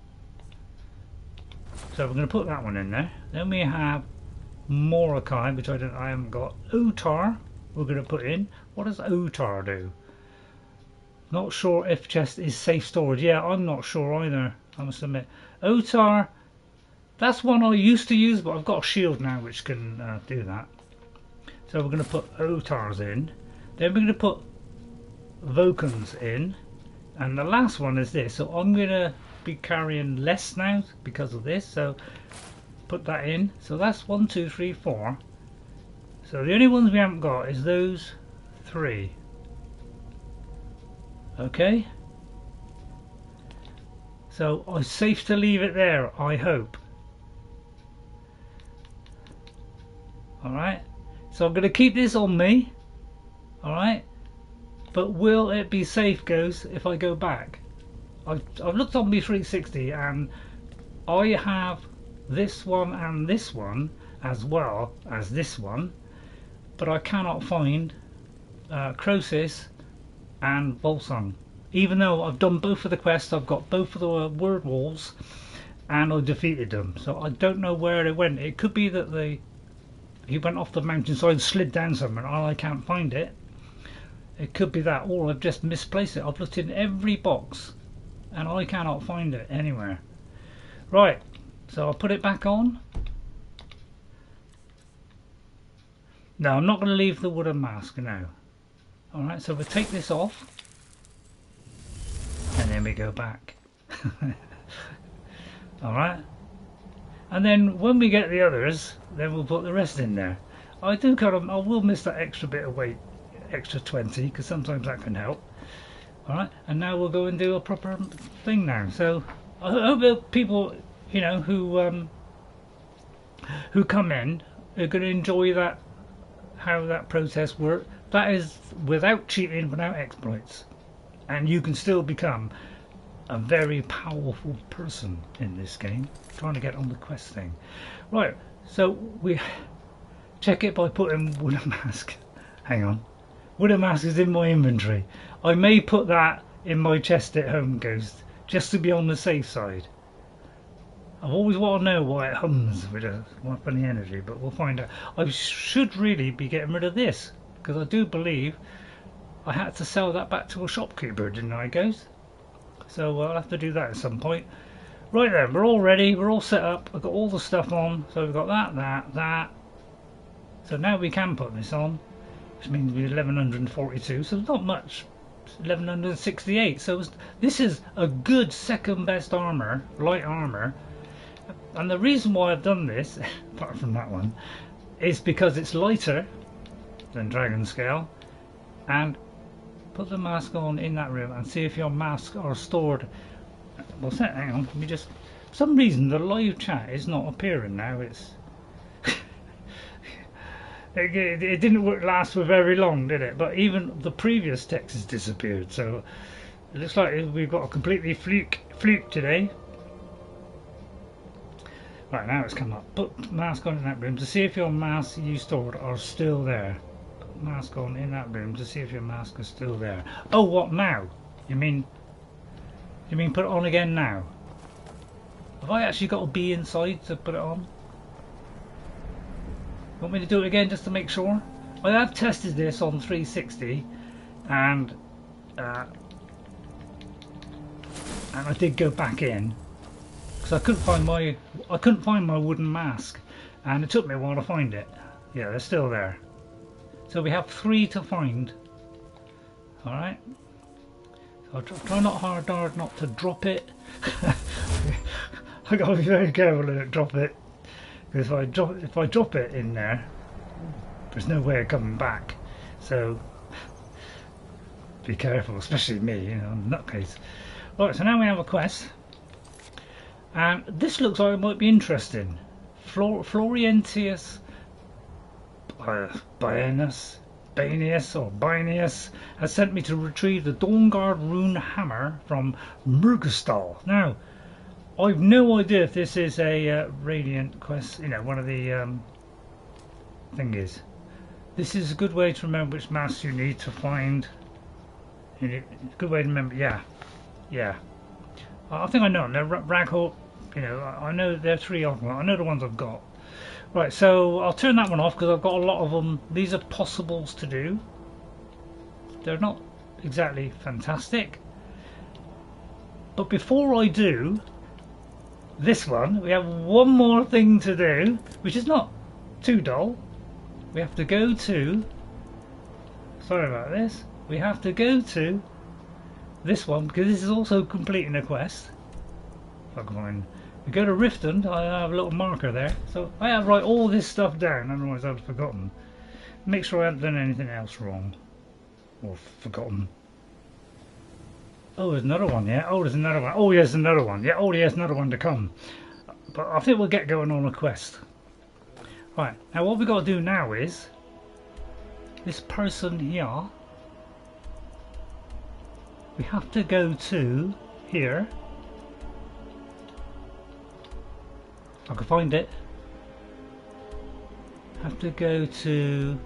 A: So we're going to put that one in there. Then we have Mordecai, which I haven't got. Otar, we're going to put in. What does Otar do? Not sure if chest is safe storage. Yeah, I'm not sure either, I must admit. Otar, that's one I used to use, but I've got a shield now which can do that. So we're going to put Otars in. Then we're going to put Vokans in. And the last one is this. So I'm going to be carrying less now because of this. So put that in. So that's 1, 2, 3, 4. So the only ones we haven't got is those 3. Okay. So I'm safe to leave it there, I hope. Alright. So I'm going to keep this on me, alright, but will it be safe, Ghost, if I go back? I've looked on my 360 and I have this one and this one as well as this one, but I cannot find Croesus and Volsung. Even though I've done both of the quests, I've got both of the word walls and I defeated them. So I don't know where they went. It could be that he went off the mountainside, slid down somewhere, and I can't find it. It could be that, or I've just misplaced it. I've looked in every box, and I cannot find it anywhere. Right, so I'll put it back on. No, I'm not going to leave the wooden mask now. Alright, so we'll take this off, and then we go back. Alright. And then when we get the others, then we'll put the rest in there. I will miss that extra bit of weight, extra 20, because sometimes that can help. Alright, and now we'll go and do a proper thing now. So I hope that people, you know, who come in are going to enjoy that, how that process works. That is without cheating, without exploits. And you can still become a very powerful person in this game. Trying to get on the quest thing. Right, so we check it by putting wooden mask. Hang on. Wooden mask is in my inventory. I may put that in my chest at home, Ghost, just to be on the safe side. I've always wanted to know why it hums with a funny energy, but we'll find out. I should really be getting rid of this, because I do believe I had to sell that back to a shopkeeper, didn't I, Ghost? So I'll have to do that at some point. Right then, we're all ready, we're all set up, I've got all the stuff on, so we've got that. So now we can put this on, which means we're 1142, so not much, 1168, so this is a good second best armour, light armour, and the reason why I've done this, apart from that one, is because it's lighter than Dragon Scale, and put the mask on in that room and see if your masks are stored. What's that? Hang on, let me just... For some reason the live chat is not appearing now. It's... it didn't last for very long, did it? But even the previous text has disappeared, so it looks like we've got a completely fluke today. Right, now it's come up. Put mask on in that room to see if your masks you stored are still there. Put mask on in that room to see if your mask is still there. Oh, what now? You mean You mean put it on again now? Have I actually got to be inside to put it on? Want me to do it again just to make sure? I have tested this on 360 and I did go back in because I couldn't find my wooden mask, and it took me a while to find it. Yeah, they're still there. So we have 3 to find. All right. So I'll try not hard not to drop it. I gotta be very careful to drop it, because if I drop it in there, there's no way of coming back. So be careful, especially me, you know, nutcase. Right, so now we have a quest, and this looks like it might be interesting. Florentius Baenius has sent me to retrieve the Dawnguard rune hammer from Murgestal. Now, I've no idea if this is a radiant quest, you know, one of the thing is. This is a good way to remember which masks you need to find. Good way to remember, yeah. I think I know them. They're Raghort, you know, I know there are 3 of them. I know the ones I've got. Right, so I'll turn that one off because I've got a lot of them. These are possibles to do. They're not exactly fantastic. But before I do this one, we have one more thing to do, which is not too dull. We have to go to, sorry about this, we have to go to this one, because this is also completing a quest. If I can find, we go to Riften, I have a little marker there, so I have to write all this stuff down, otherwise I've forgotten. Make sure I haven't done anything else wrong, or forgotten. Oh, there's another one, yeah, oh there's another one, oh yes, another one, yeah, oh yes, another one to come. But I think we'll get going on a quest. Right, now what we've got to do now is, this person here, we have to go to here. If I can find it. Have to go to,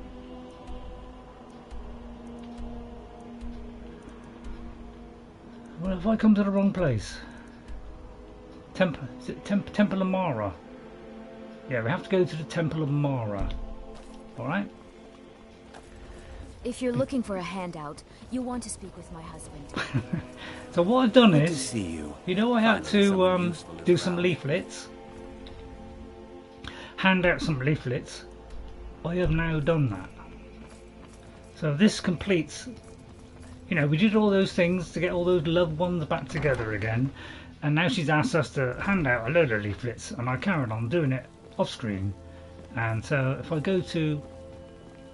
A: well, if I come to the wrong place? Is it Temple of Mara? Yeah, we have to go to the Temple of Mara. Alright?
B: If you're looking for a handout, you want to speak with my husband.
A: So what I've done
E: Good to
A: is,
E: see you.
A: you know, I had to do some leaflets. Hand out some leaflets. I have now done that. So this completes, you know, we did all those things to get all those loved ones back together again. And now she's asked us to hand out a load of leaflets, and I carried on doing it off screen. And so if I go to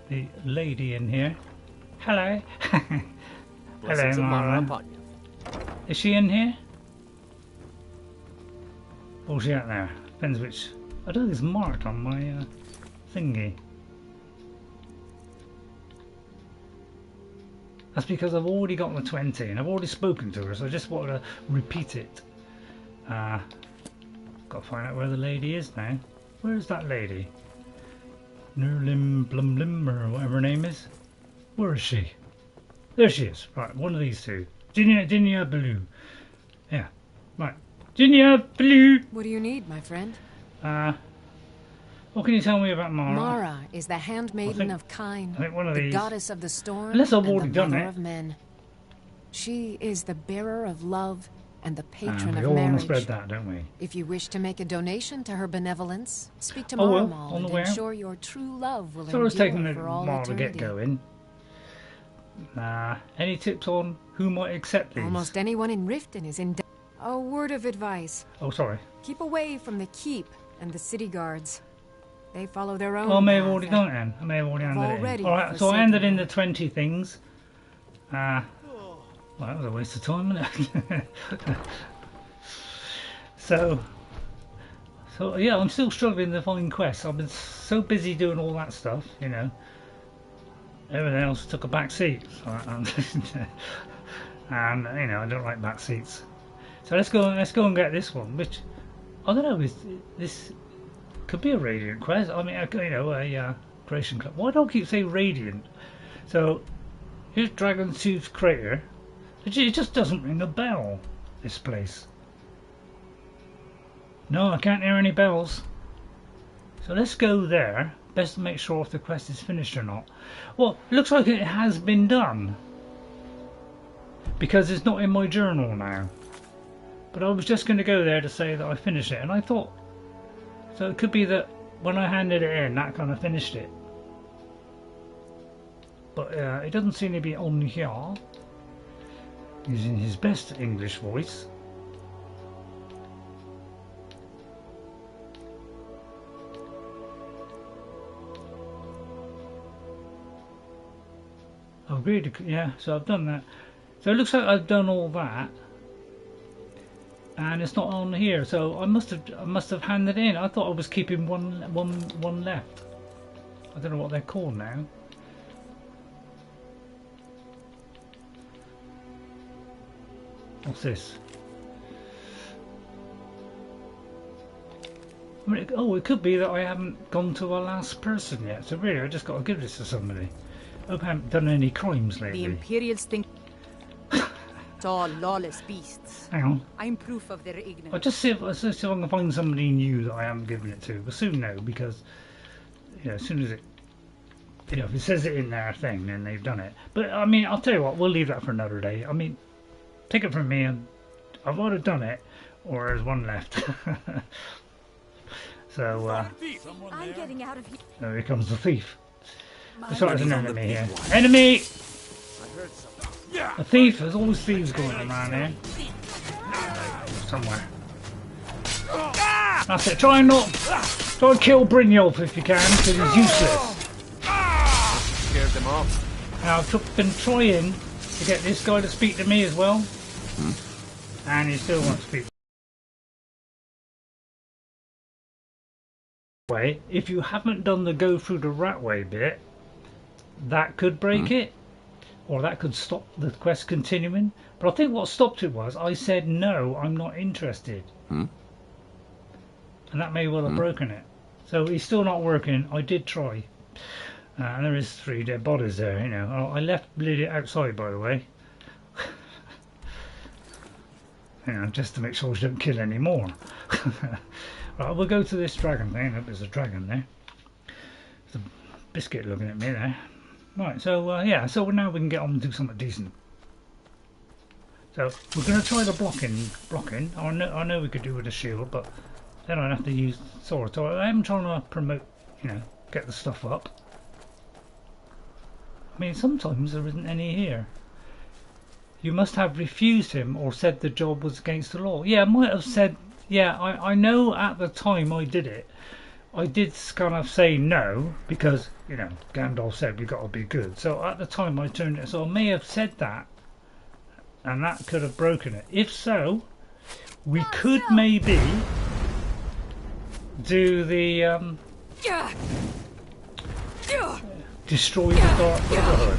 A: the lady in here, hello. Hello, Mara. Is she in here? Or is she out there? Depends which. I don't think it's marked on my thingy. That's because I've already got the 20 and I've already spoken to her, so I just wanted to repeat it. Got to find out where the lady is now. Where is that lady? Nurlim Blumlim, or whatever her name is. Where is she? There she is. Right, one of these two. Dinya Blue. Yeah. Right. Dinya Blue.
F: What do you need, my friend?
A: What can you tell me about Mara?
F: Mara is the handmaiden of Kine,
A: I think one of
F: the
A: these.
F: goddess of the storm,
A: Unless I've
F: and
A: already
F: the
A: done
F: mother
A: it.
F: of men. She is the bearer of love and the patron
A: we
F: of
A: all want
F: marriage.
A: to spread that, don't we?
F: If you wish to make a donation to her benevolence, speak to
A: Oh, well,
F: Maramal
A: on the
F: and
A: way out.
F: ensure your true love will
A: So I was taking
F: endure
A: a
F: for all
A: while to
F: eternity.
A: get going. Any tips on who might accept these?
F: Almost anyone in Riften is in. A word of advice:
A: Oh, sorry.
F: keep away from the keep and the city guards. They follow their own.
A: Oh, I may have
F: path
A: already
F: and-
A: done it then. I may have already handed it in.
F: already
A: Alright, so I
F: forsaken
A: handed in
F: her.
A: the 20 things. Well, that was a waste of time, wasn't it? So yeah, I'm still struggling to find quests. I've been so busy doing all that stuff, you know. Everything else took a back seat. And you know, I don't like back seats. So let's go and get this one, which I don't know, this could be a radiant quest. I mean, you know, a creation club. Why do I keep saying radiant? So here's Dragon Tooth Crater. It just doesn't ring a bell. this place. No, I can't hear any bells. So let's go there. Best to make sure if the quest is finished or not. Well, it looks like it has been done. Because it's not in my journal now. But I was just going to go there to say that I finished it. And I thought... So it could be that when I handed it in, that kind of finished it. But it doesn't seem to be on here. Using his best English voice. I've agreed to, yeah, so I've done that. So it looks like I've done all that. And it's not on here, so I must have handed in. I thought I was keeping one left. I don't know what they're called now. What's this? I mean, it could be that I haven't gone to a last person yet. So really, I just got to give this to somebody. I hope I haven't done any crimes lately.
E: The Imperials think it's all lawless beasts.
A: Hang on.
E: I'm proof of their ignorance.
A: I'll just see if I can find somebody new that I haven't given it to. We'll soon know, because as soon as it, if it says it in their thing, then they've done it. But I mean, I'll tell you what, we'll leave that for another day. I mean, take it from me, and I've either done it or there's one left. So
B: I'm getting out of here.
A: so here comes the thief. There's an enemy here. Enemy! A thief. There's always thieves going around here. Somewhere. That's it. Try and kill Brynjolf if you can, because he's useless.
C: Scared them off.
A: Now I've been trying to get this guy to speak to me as well, and he still won't speak. If you haven't done the go through the Ratway bit, that could break it, or that could stop the quest continuing. But I think what stopped it was I said no, I'm not interested, and that may well have broken it. So he's still not working. I did try, and there is 3 dead bodies there. I left Lydia outside, by the way, just to make sure she don't kill any more. Right, we'll go to this dragon thing. Look, there's a dragon there. There's a biscuit looking at me there. Right, so yeah, so now we can get on and do something decent. So we're going to try the blocking. I know we could do with a shield, but then I'd have to use sword. So I am trying to promote, get the stuff up. I mean, sometimes there isn't any here. You must have refused him or said the job was against the law. Yeah, I might have said. Yeah, I know at the time I did it, I did kind of say no, because, Gandalf said we got to be good. So at the time I turned it, so I may have said that, and that could have broken it. If so, we could maybe do the destroy the Dark Brotherhood.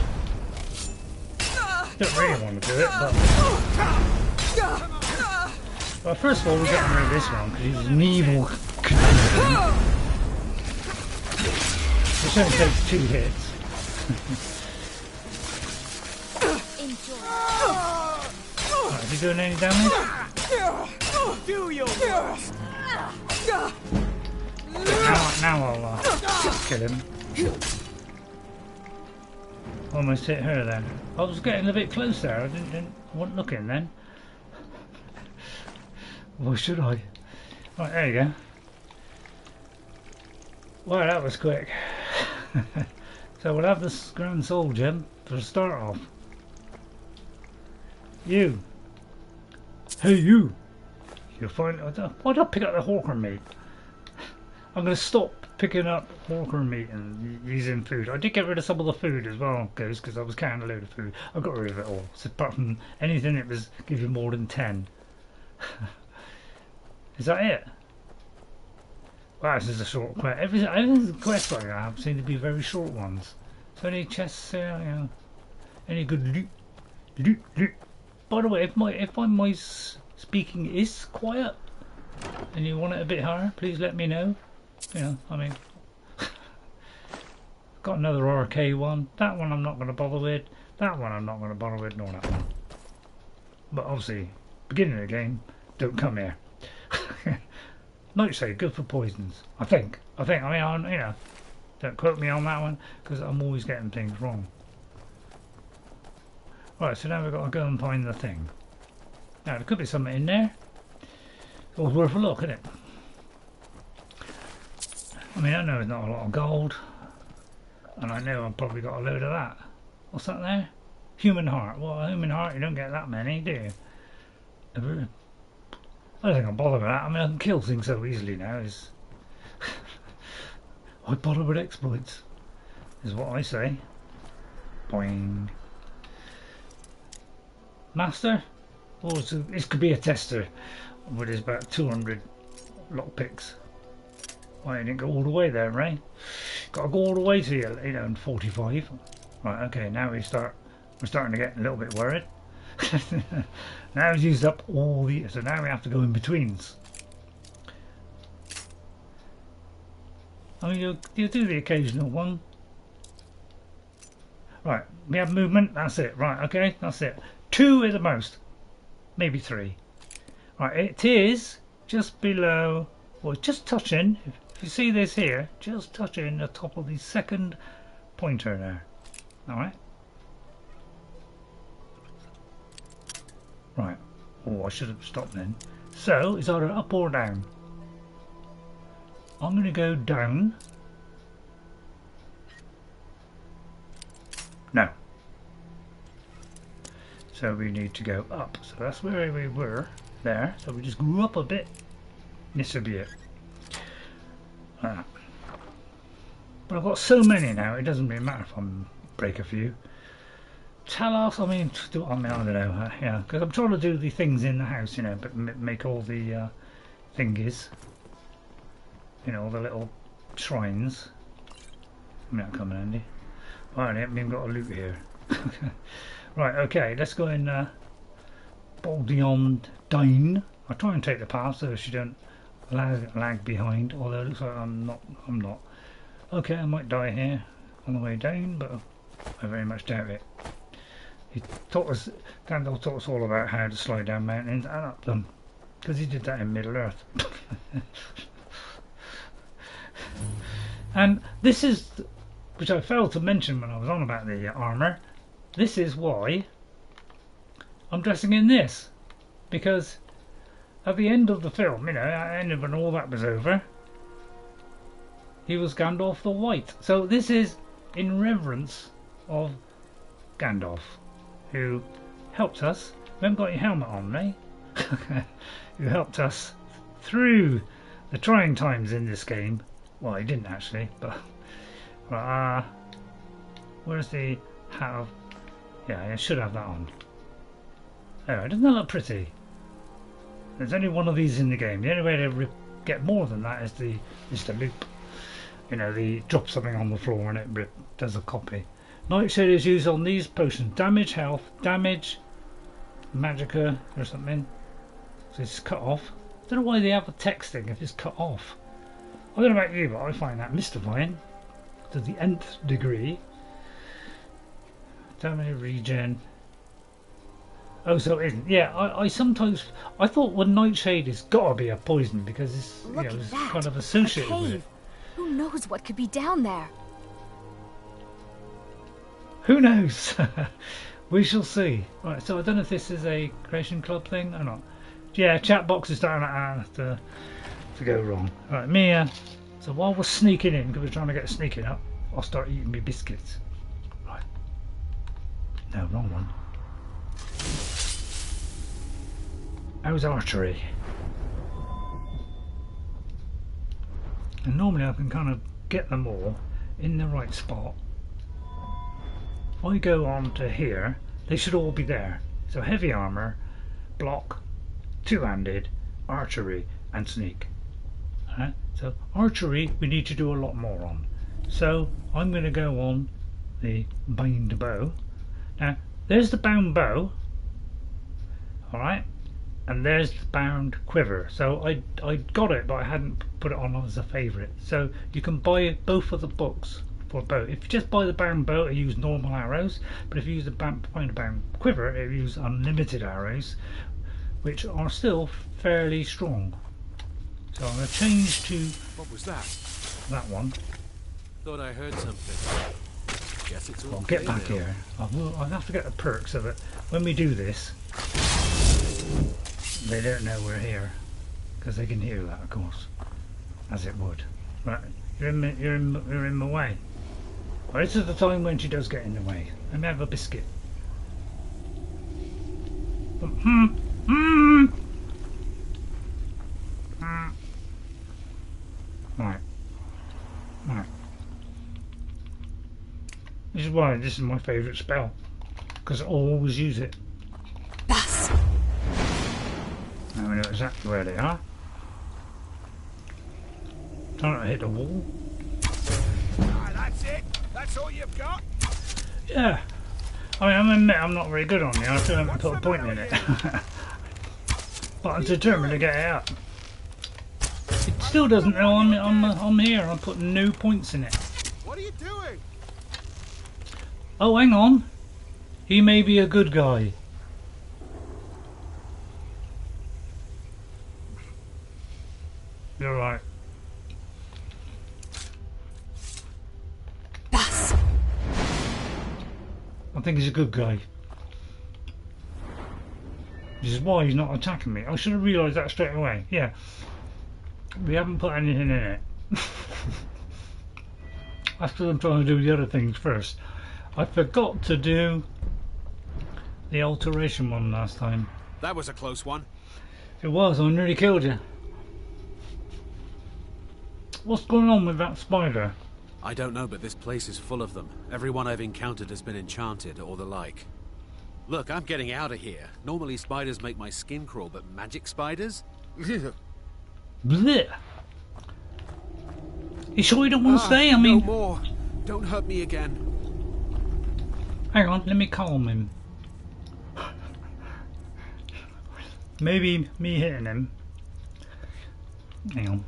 A: Don't really want to do it, but... Well, first of all, we're getting rid of this one because he's an evil connection. Which only takes 2 hits. Right, is he doing any damage?
C: Do your worst.
A: Now I'll kill him. Almost hit her then. I was getting a bit close there. I wasn't looking then. Or should I? Right, there you go. Wow, that was quick. So we'll have this Grand Soul Gem for a start off. You. Hey you. You'll find... Why did I pick up the hawker meat? I'm going to stop picking up hawker meat and using food. I did get rid of some of the food as well, guys, because I was carrying a load of food. I got rid of it all. So apart from anything that was giving more than 10. Is that it? Wow, this is a short quest. Everything quests like I have seem to be very short ones. So any chests there, any good loot. By the way, if my speaking is quiet and you want it a bit higher, please let me know. I mean, got another RK one. That one I'm not going to bother with. That one I'm not going to bother with, nor that one. But obviously, beginning of the game, don't come here. Nightshade, good for poisons. I think. I mean, you know, don't quote me on that one because I'm always getting things wrong. Right, so now we've got to go and find the thing. Now there could be something in there. It's always worth a look, isn't it? I mean, I know it's not a lot of gold, and I know I've probably got a load of that. What's that there? Human heart. Well, a human heart, you don't get that many, do you? I don't think I'll bother with that. I mean, I can kill things so easily now. Why bother with exploits? Is what I say. Boing. Master? Oh, this could be a tester, but it's about 200 lockpicks. Why didn't go all the way there, Ray? Got to go all the way to you know, in 45. Right, okay, now we're starting to get a little bit worried. Now he's used up all the, so now we have to go in betweens. I mean, you'll do the occasional one. Right, we have movement, that's it. Right, okay, that's it. 2 at the most, maybe 3. Right, it is just below, well, just touching. If you see this here, just touching the top of the second pointer there. All right. Right. Oh, I should have stopped then. So it's either up or down. I'm going to go down. No. So we need to go up. So that's where we were there. So we just grew up a bit. This will be it. But I've got so many now, it doesn't really matter if I break a few. Tell us, I mean, I don't know, yeah, because I'm trying to do the things in the house, you know, but make all the thingies, you know, all the little shrines. I mean, that'll come in handy. Right, I haven't even got a loot here. Right, okay, let's go in Beyond Dine. I'll try and take the path so she don't lag behind, although it looks like I'm not. Okay, I might die here on the way down, but I very much doubt it. Gandalf taught us all about how to slide down mountains and up them, because he did that in Middle Earth. And this is, which I failed to mention when I was on about the armour, this is why I'm dressing in this, because at the end of the film, you know, at the end of when all that was over, he was Gandalf the White. So this is in reverence of Gandalf, who helped us. You haven't got your helmet on, Ray. Who helped us through the trying times in this game. Well, he didn't actually, but where's the hat of? Yeah, I should have that on. Anyway, doesn't that look pretty? There's only one of these in the game. The only way to get more than that is the loop. You know, the drop something on the floor and it does a copy. Nightshade is used on these potions. Damage, health, damage, magicka or something. So it's cut off. I don't know why they have a texting if it's cut off. I don't know about you, but I find that mystifying to the nth degree. Damage, regen. Oh, so it isn't. Yeah, I sometimes I thought well, Nightshade has got to be a poison because it's, you know, it's kind of associated with it.
B: Who knows what could be down there?
A: Who knows? We shall see. Right, so I don't know if this is a Creation Club thing or not. Yeah, chat box is starting to go wrong. Right, Mia. So while we're sneaking in, because we're trying to get sneaking up, I'll start eating my biscuits. Right. No, wrong one. How's archery? And normally I can kind of get them all in the right spot. If I go on to here, they should all be there. So heavy armour, block, two-handed, archery and sneak. Alright, so archery we need to do a lot more on. So I'm going to go on the bind bow. Now there's the bound bow. Alright. And there's the bound quiver. So I got it, but I hadn't put it on as a favourite. So you can buy both of the books for bow. If you just buy the bound bow, it use normal arrows. But if you use the bound quiver, it use unlimited arrows, which are still fairly strong. So I'm going to change to
C: What was that?
A: that one.
C: Thought I heard something. Guess it's all
A: I'll get
C: clear
A: back
C: now.
A: here. I'll have to get the perks so that when we do this, they don't know we're here, because they can hear that, of course, as it would. Right, you're in my way. Well, this is the time when she does get in the way. Let me have a biscuit. Right. Right. This is why this is my favourite spell, because I always use it.
F: Thus.
A: Now we know exactly where they are. Try not to hit the wall.
C: Ah, that's it. That's all you've got.
A: Yeah. I mean, I admit I'm not very good on it. I still haven't put a point in it. But I'm determined to get it out. It still doesn't know I'm here. I'm putting no points in it.
C: What are you doing?
A: Oh, hang on. He may be a good guy. You're right.
F: Thus.
A: I think he's a good guy. Which is why he's not attacking me. I should have realised that straight away. Yeah. We haven't put anything in it. That's because I'm trying to do the other things first. I forgot to do the alteration one last time.
C: That was a close one.
A: It was, I nearly killed you. What's going on with that spider?
C: I don't know, but this place is full of them. Everyone I've encountered has been enchanted or the like. Look, I'm getting out of here. Normally spiders make my skin crawl, but magic spiders?
A: Blech. You sure you don't want to stay? I mean,
C: no more. Don't hurt me again.
A: hang on, let me calm him. Maybe me hitting him. Hang on.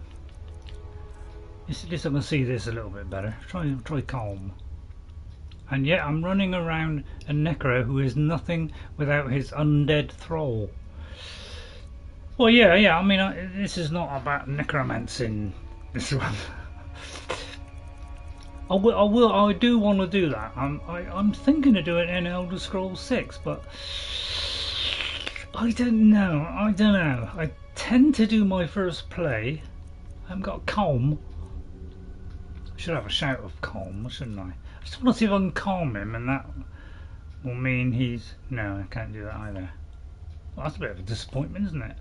A: At least I can see this a little bit better. Try calm. And yet I'm running around a necro who is nothing without his undead thrall. Well, yeah. I mean, this is not about necromancing. This one. I do want to do that. I'm thinking of doing it in Elder Scrolls 6, but I don't know. I tend to do my first play. I haven't got calm. I should have a shout of calm, shouldn't I? I just want to see if I can calm him, and that will mean he's... No, I can't do that either. Well, that's a bit of a disappointment, isn't it?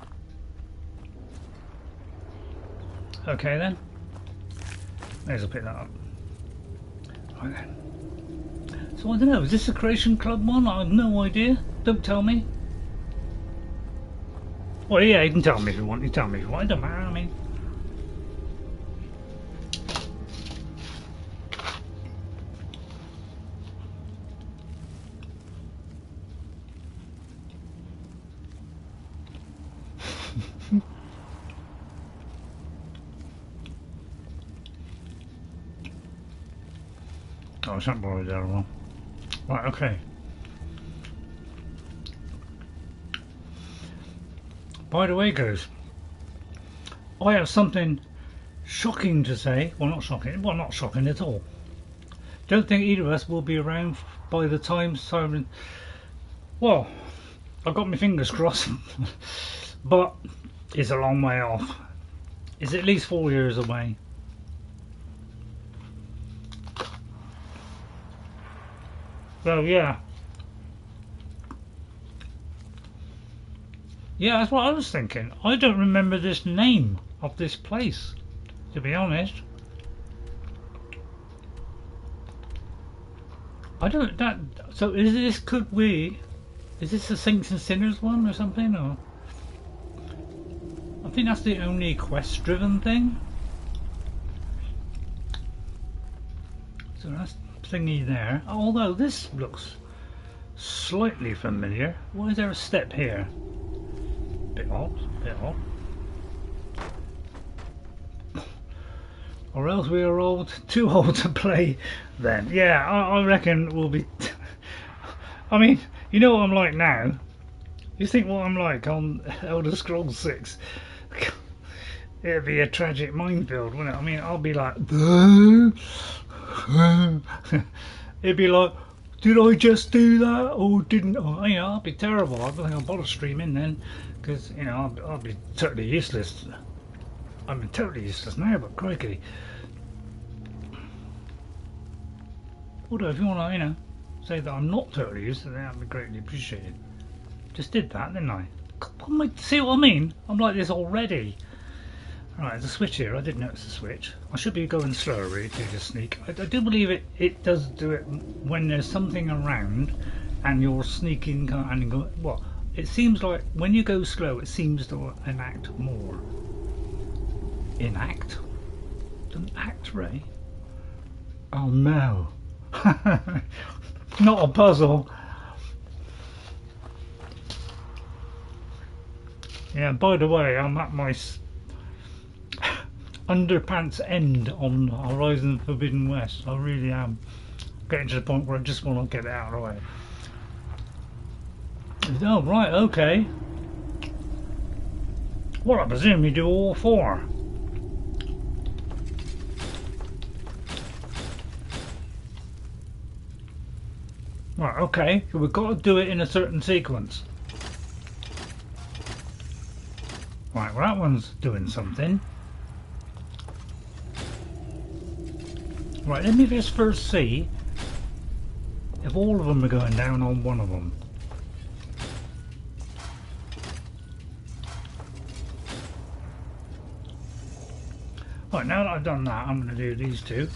A: Okay then. May as well pick that up. Right then. So I don't know, is this a Creation Club one? I have no idea. Don't tell me. Well, yeah, you can tell me if you want. You tell me if you want. It don't matter, I mean. Oh, it's not borrowed there wrong. Right, okay. By the way, guys, I have something shocking to say. Well, not shocking. Well, not shocking at all. Don't think either of us will be around by the time Simon. Well, I've got my fingers crossed, but it's a long way off. It's at least 4 years away. So yeah. Yeah, that's what I was thinking. I don't remember this name of this place, to be honest. I don't that so is this is this the Saints and Sinners one or something, or I think that's the only quest driven thing. So that's thingy there. Although this looks slightly familiar. Why is there a step here? Bit odd, bit odd. Or else we are too old to play then. Yeah, I reckon we'll be... I mean, you know what I'm like now? You think what I'm like on Elder Scrolls 6? It'd be a tragic minefield, wouldn't it? I mean, I'll be like... It'd be like, did I just do that or didn't I? You know, I'll be terrible. I don't think I'll bother streaming then, because, you know, I'll be totally useless. I'm totally useless now, but crikey. Although if you want to, you know, say that I'm not totally useless, then that'd be greatly appreciated. Just did that, didn't I? See what I mean? I'm like this already. Right, there's a switch here. I did notice the switch. I should be going slower really to just sneak. I do believe it does do it when there's something around and you're sneaking and go. Well, it seems like when you go slow, it seems to enact more. Enact? Doesn't act, Ray? Oh no. Not a puzzle. Yeah, by the way, I'm at my underpants end on Horizon Forbidden West. I really am getting to the point where I just want to get it out of the way. Oh, right, okay. Well, I presume you do all four. Right, okay, so we've got to do it in a certain sequence. Right, well that one's doing something. Right, let me just first see if all of them are going down on one of them. Right, now that I've done that, I'm going to do these two.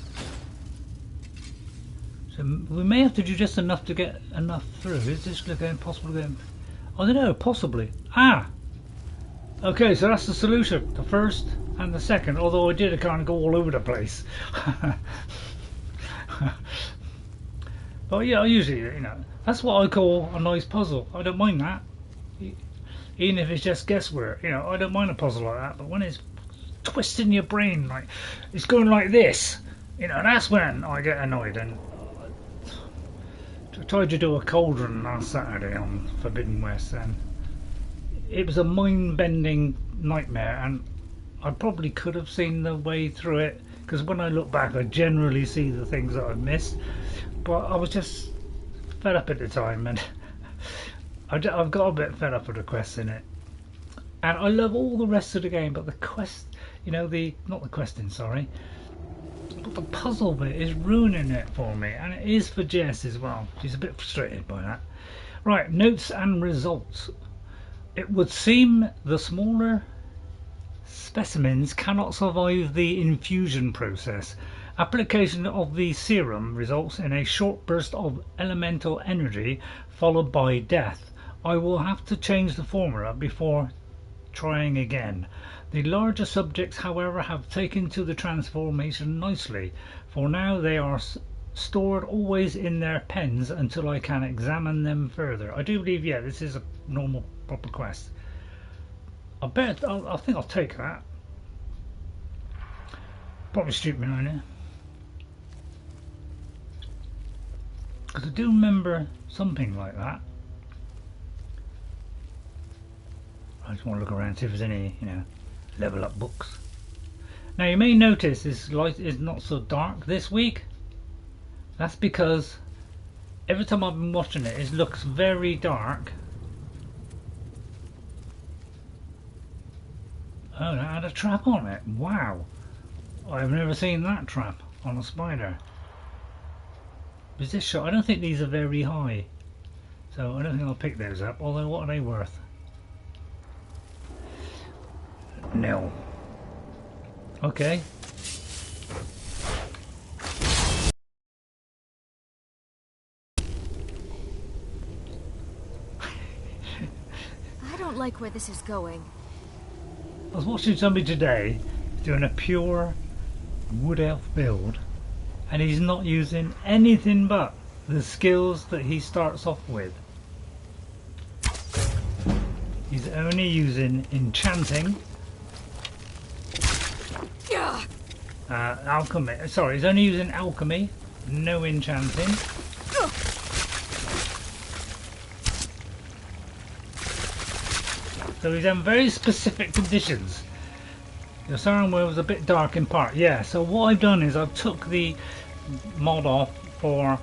A: So we may have to do just enough to get enough through. Is this going possible to get? I don't know, possibly. Ah! Okay, so that's the solution. The first and the second, although I did kind of go all over the place. But yeah, usually, you know, that's what I call a nice puzzle. I don't mind that. Even if it's just guesswork, you know, I don't mind a puzzle like that. But when it's twisting your brain, like, it's going like this, you know, that's when I get annoyed. And I tried to do a cauldron last Saturday on Forbidden West, and it was a mind-bending nightmare, and I probably could have seen the way through it, because when I look back I generally see the things that I've missed, but I was just fed up at the time, and I've got a bit fed up with the quests in it. And I love all the rest of the game, but the quest, you know, not the questing, sorry, but the puzzle bit is ruining it for me, and it is for Jess as well. She's a bit frustrated by that. Right, notes and results. It would seem the smaller specimens cannot survive the infusion process. Application of the serum results in a short burst of elemental energy followed by death. I will have to change the formula before trying again. The larger subjects, however, have taken to the transformation nicely. For now they are stored always in their pens until I can examine them further. I do believe, yeah, this is a normal proper quest. I think I'll take that. Probably stupid behind it, because I do remember something like that. I just want to look around, see if there's any, you know, level up books. Now you may notice this light is not so dark this week. That's because every time I've been watching it, it looks very dark. Oh, that had a trap on it. Wow. I've never seen that trap on a spider. Is this shot? I don't think these are very high, so I don't think I'll pick those up, although what are they worth? No. Okay.
B: I don't like where this is going.
A: I was watching somebody today doing a pure wood elf build, and he's not using anything but the skills that he starts off with. He's only using enchanting, alchemy. Sorry, he's only using alchemy, no enchanting. So he's in very specific conditions. The Skyrim world was a bit dark in part, yeah. So what I've done is I've took the mod off for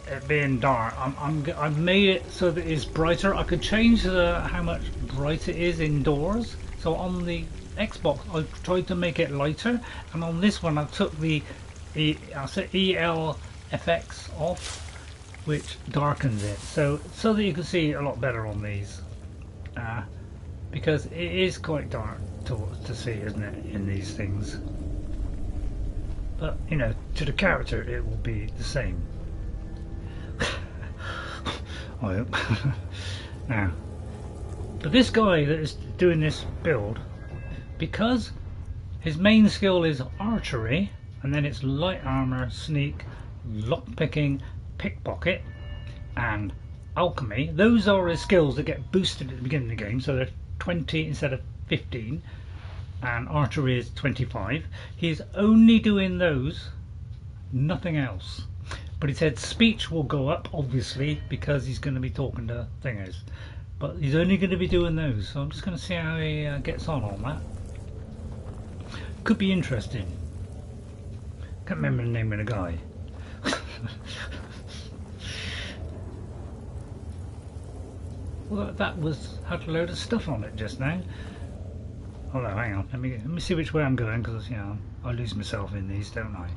A: it being dark. I've made it so that it's brighter. I could change how much bright it is indoors. So on the Xbox I've tried to make it lighter, and on this one I took the ELFX off, which darkens it, so that you can see a lot better on these, because it is quite dark to see, isn't it, in these things? But you know, to the character it will be the same. I hope. Now, but this guy that is doing this build, because his main skill is archery, and then it's light armor, sneak, lockpicking, pickpocket, and alchemy. Those are his skills that get boosted at the beginning of the game, so they're 20 instead of 15, and archery is 25. He's only doing those, nothing else. But he said speech will go up, obviously, because he's going to be talking to thingers. But he's only going to be doing those, so I'm just going to see how he gets on that. Could be interesting. Can't remember the name of the guy. Well, that had a load of stuff on it just now. Hold on, hang on. Let me see which way I'm going, because you know I lose myself in these, don't I?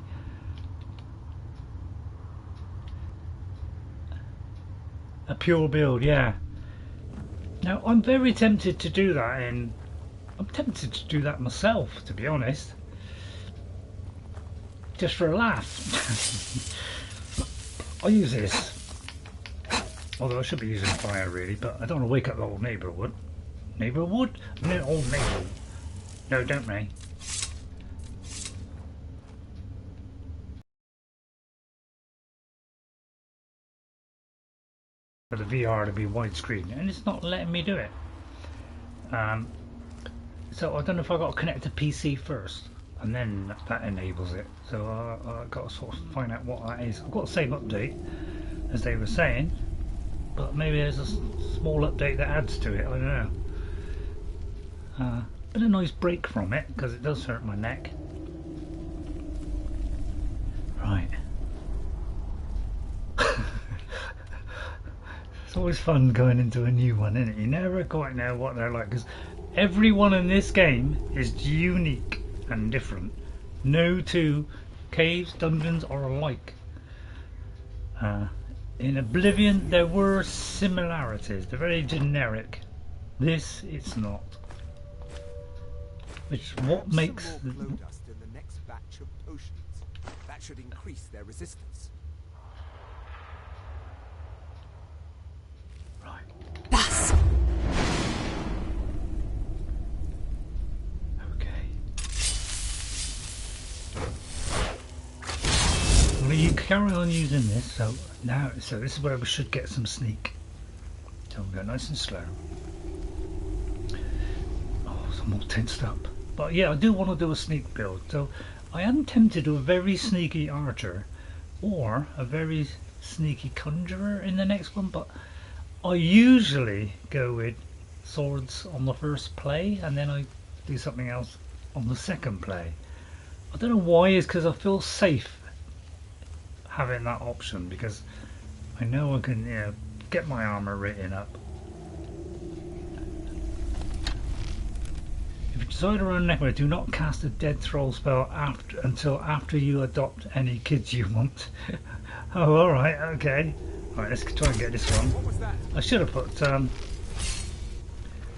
A: A pure build, yeah. Now I'm very tempted to do that I'm tempted to do that myself, to be honest. Just for a laugh. I'll use this. Although I should be using fire really, but I don't want to wake up the old neighbourhood. Neighbourhood? No, old neighbour. No, don't they? For the VR to be widescreen, and it's not letting me do it. So I don't know if I got to connect to PC first, and then that enables it. So I got to sort of find out what that is. I've got the same update as they were saying, but maybe there's a small update that adds to it. I don't know. But a nice break from it, because it does hurt my neck. Right. It's always fun going into a new one, isn't it? You never quite know what they're like, because everyone in this game is unique and different. No two caves, dungeons are alike. In Oblivion there were similarities, they're very generic. This it's not. Which is what makes
G: some more glow dust in the next batch of potions. That should increase their resistance.
A: Right.
F: Thus.
A: Okay. Well, you carry on using this, so this is where we should get some sneak. So we go nice and slow. Oh, so I'm all tensed up. But yeah, I do want to do a sneak build. So I am tempted to do a very sneaky archer or a very sneaky conjurer in the next one, but I usually go with swords on the first play and then I do something else on the second play. I don't know why, it's because I feel safe having that option, because I know I can, you know, get my armor written up. If you decide to run Necro, do not cast a dead troll spell until after you adopt any kids you want. Oh, alright, okay. Alright, let's try and get this one.
G: What was that?
A: I should have put a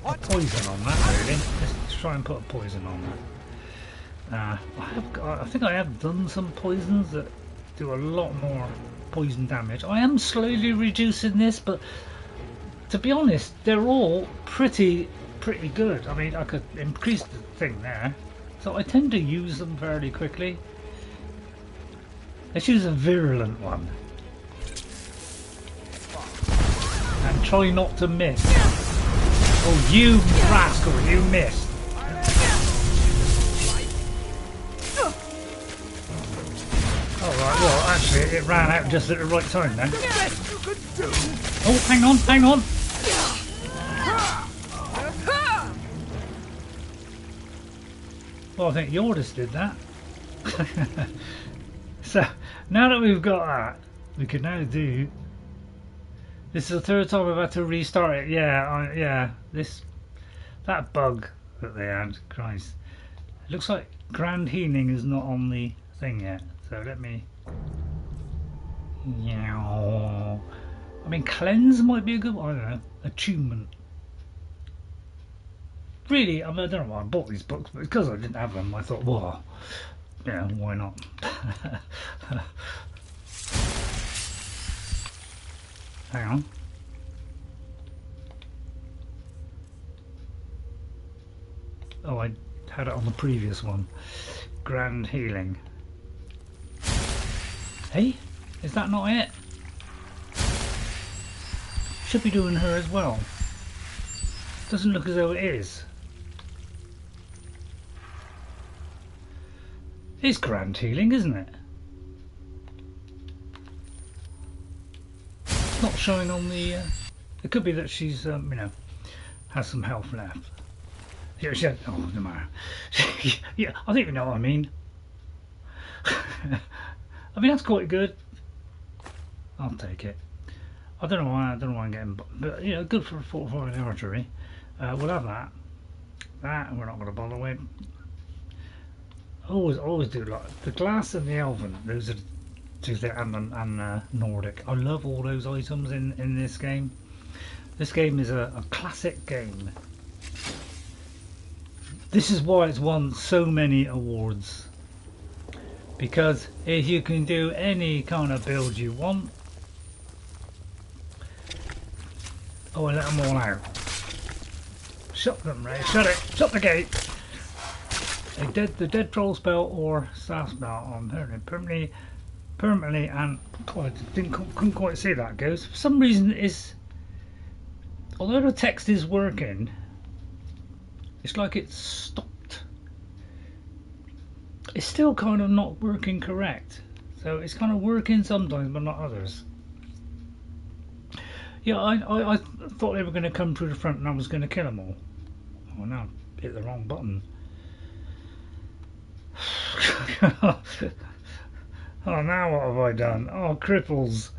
A: poison on that, really. Let's try and put a poison on that. I think I have done some poisons that do a lot more poison damage. I am slowly reducing this, but to be honest, they're all pretty good. I mean, I could increase the thing there, so I tend to use them fairly quickly. Let's use a virulent one and try not to miss. Oh, you rascal, you missed. Alright, well actually it ran out just at the right time then. Oh, hang on, hang on. Well, I think Yordis did that. So, now that we've got that, we can now do... This is the third time I've had to restart it. Yeah, yeah. That bug that they had, Christ. It looks like Grand Healing is not on the thing yet. So let me... Yeah. I mean, Cleanse might be a good one. I don't know. Attunement. Really, I mean, I don't know why I bought these books, but because I didn't have them, I thought, well, yeah, why not? Hang on. Oh, I had it on the previous one. Grand Healing. Hey, is that not it? Should be doing her as well. Doesn't look as though it is. It's Grand Healing, isn't it? It's not showing on the... It could be that she's, you know, has some health left. Yeah, she had... Oh, no matter. Yeah, I think you know what I mean. I mean, that's quite good. I'll take it. I don't know why I'm getting... But, you know, good for a fortified archery. We'll have that. That we're not going to bother with. Always do like the glass and the elven. Those are two things, and Nordic. I love all those items in this game. This game is a classic game. This is why it's won so many awards. Because if you can do any kind of build you want. Oh, I let them all out. Shut them, Ray. Shut it. Shut the gate. The dead troll spell or staff spell on permanently, and God, I couldn't quite see that goes. For some reason, although the text is working, it's like it's stopped. It's still kind of not working correct. So it's kind of working sometimes, but not others. Yeah, I thought they were going to come through the front and I was going to kill them all. Oh, now I hit the wrong button. Oh, now what have I done? Oh, cripples.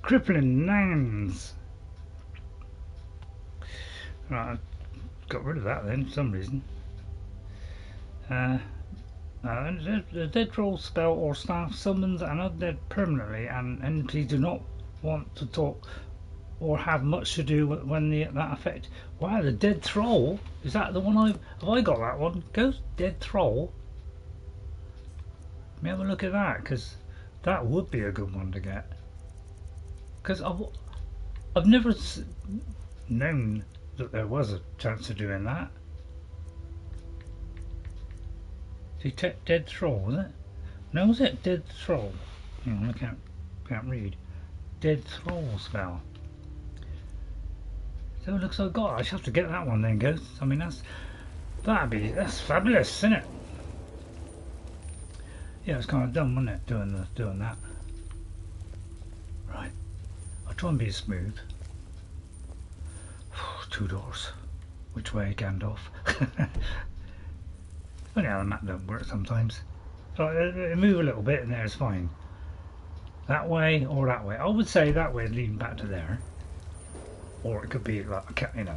A: Crippling nans. Right, I got rid of that then for some reason. The dead troll spell or staff summons an undead permanently, and entities do not want to talk or have much to do when that effect. Wow, the dead troll. Is that the one have I got that one? Ghost dead troll. Let me have a look at that, because that would be a good one to get. Because I've never known that there was a chance of doing that. Detect dead troll, is it? No, is it dead troll? Hang on, I can't read. Dead troll spell. So it looks like God. I should have to get that one then, Ghost. I mean, that's fabulous, isn't it? Yeah, it's kind of dumb, wasn't it, doing that. Right, I'll try and be smooth. 2 doors. Which way, Gandalf? Funny how the map don't work sometimes. So move a little bit and there's fine. That way or that way. I would say that way leading back to there. Or it could be like a cabin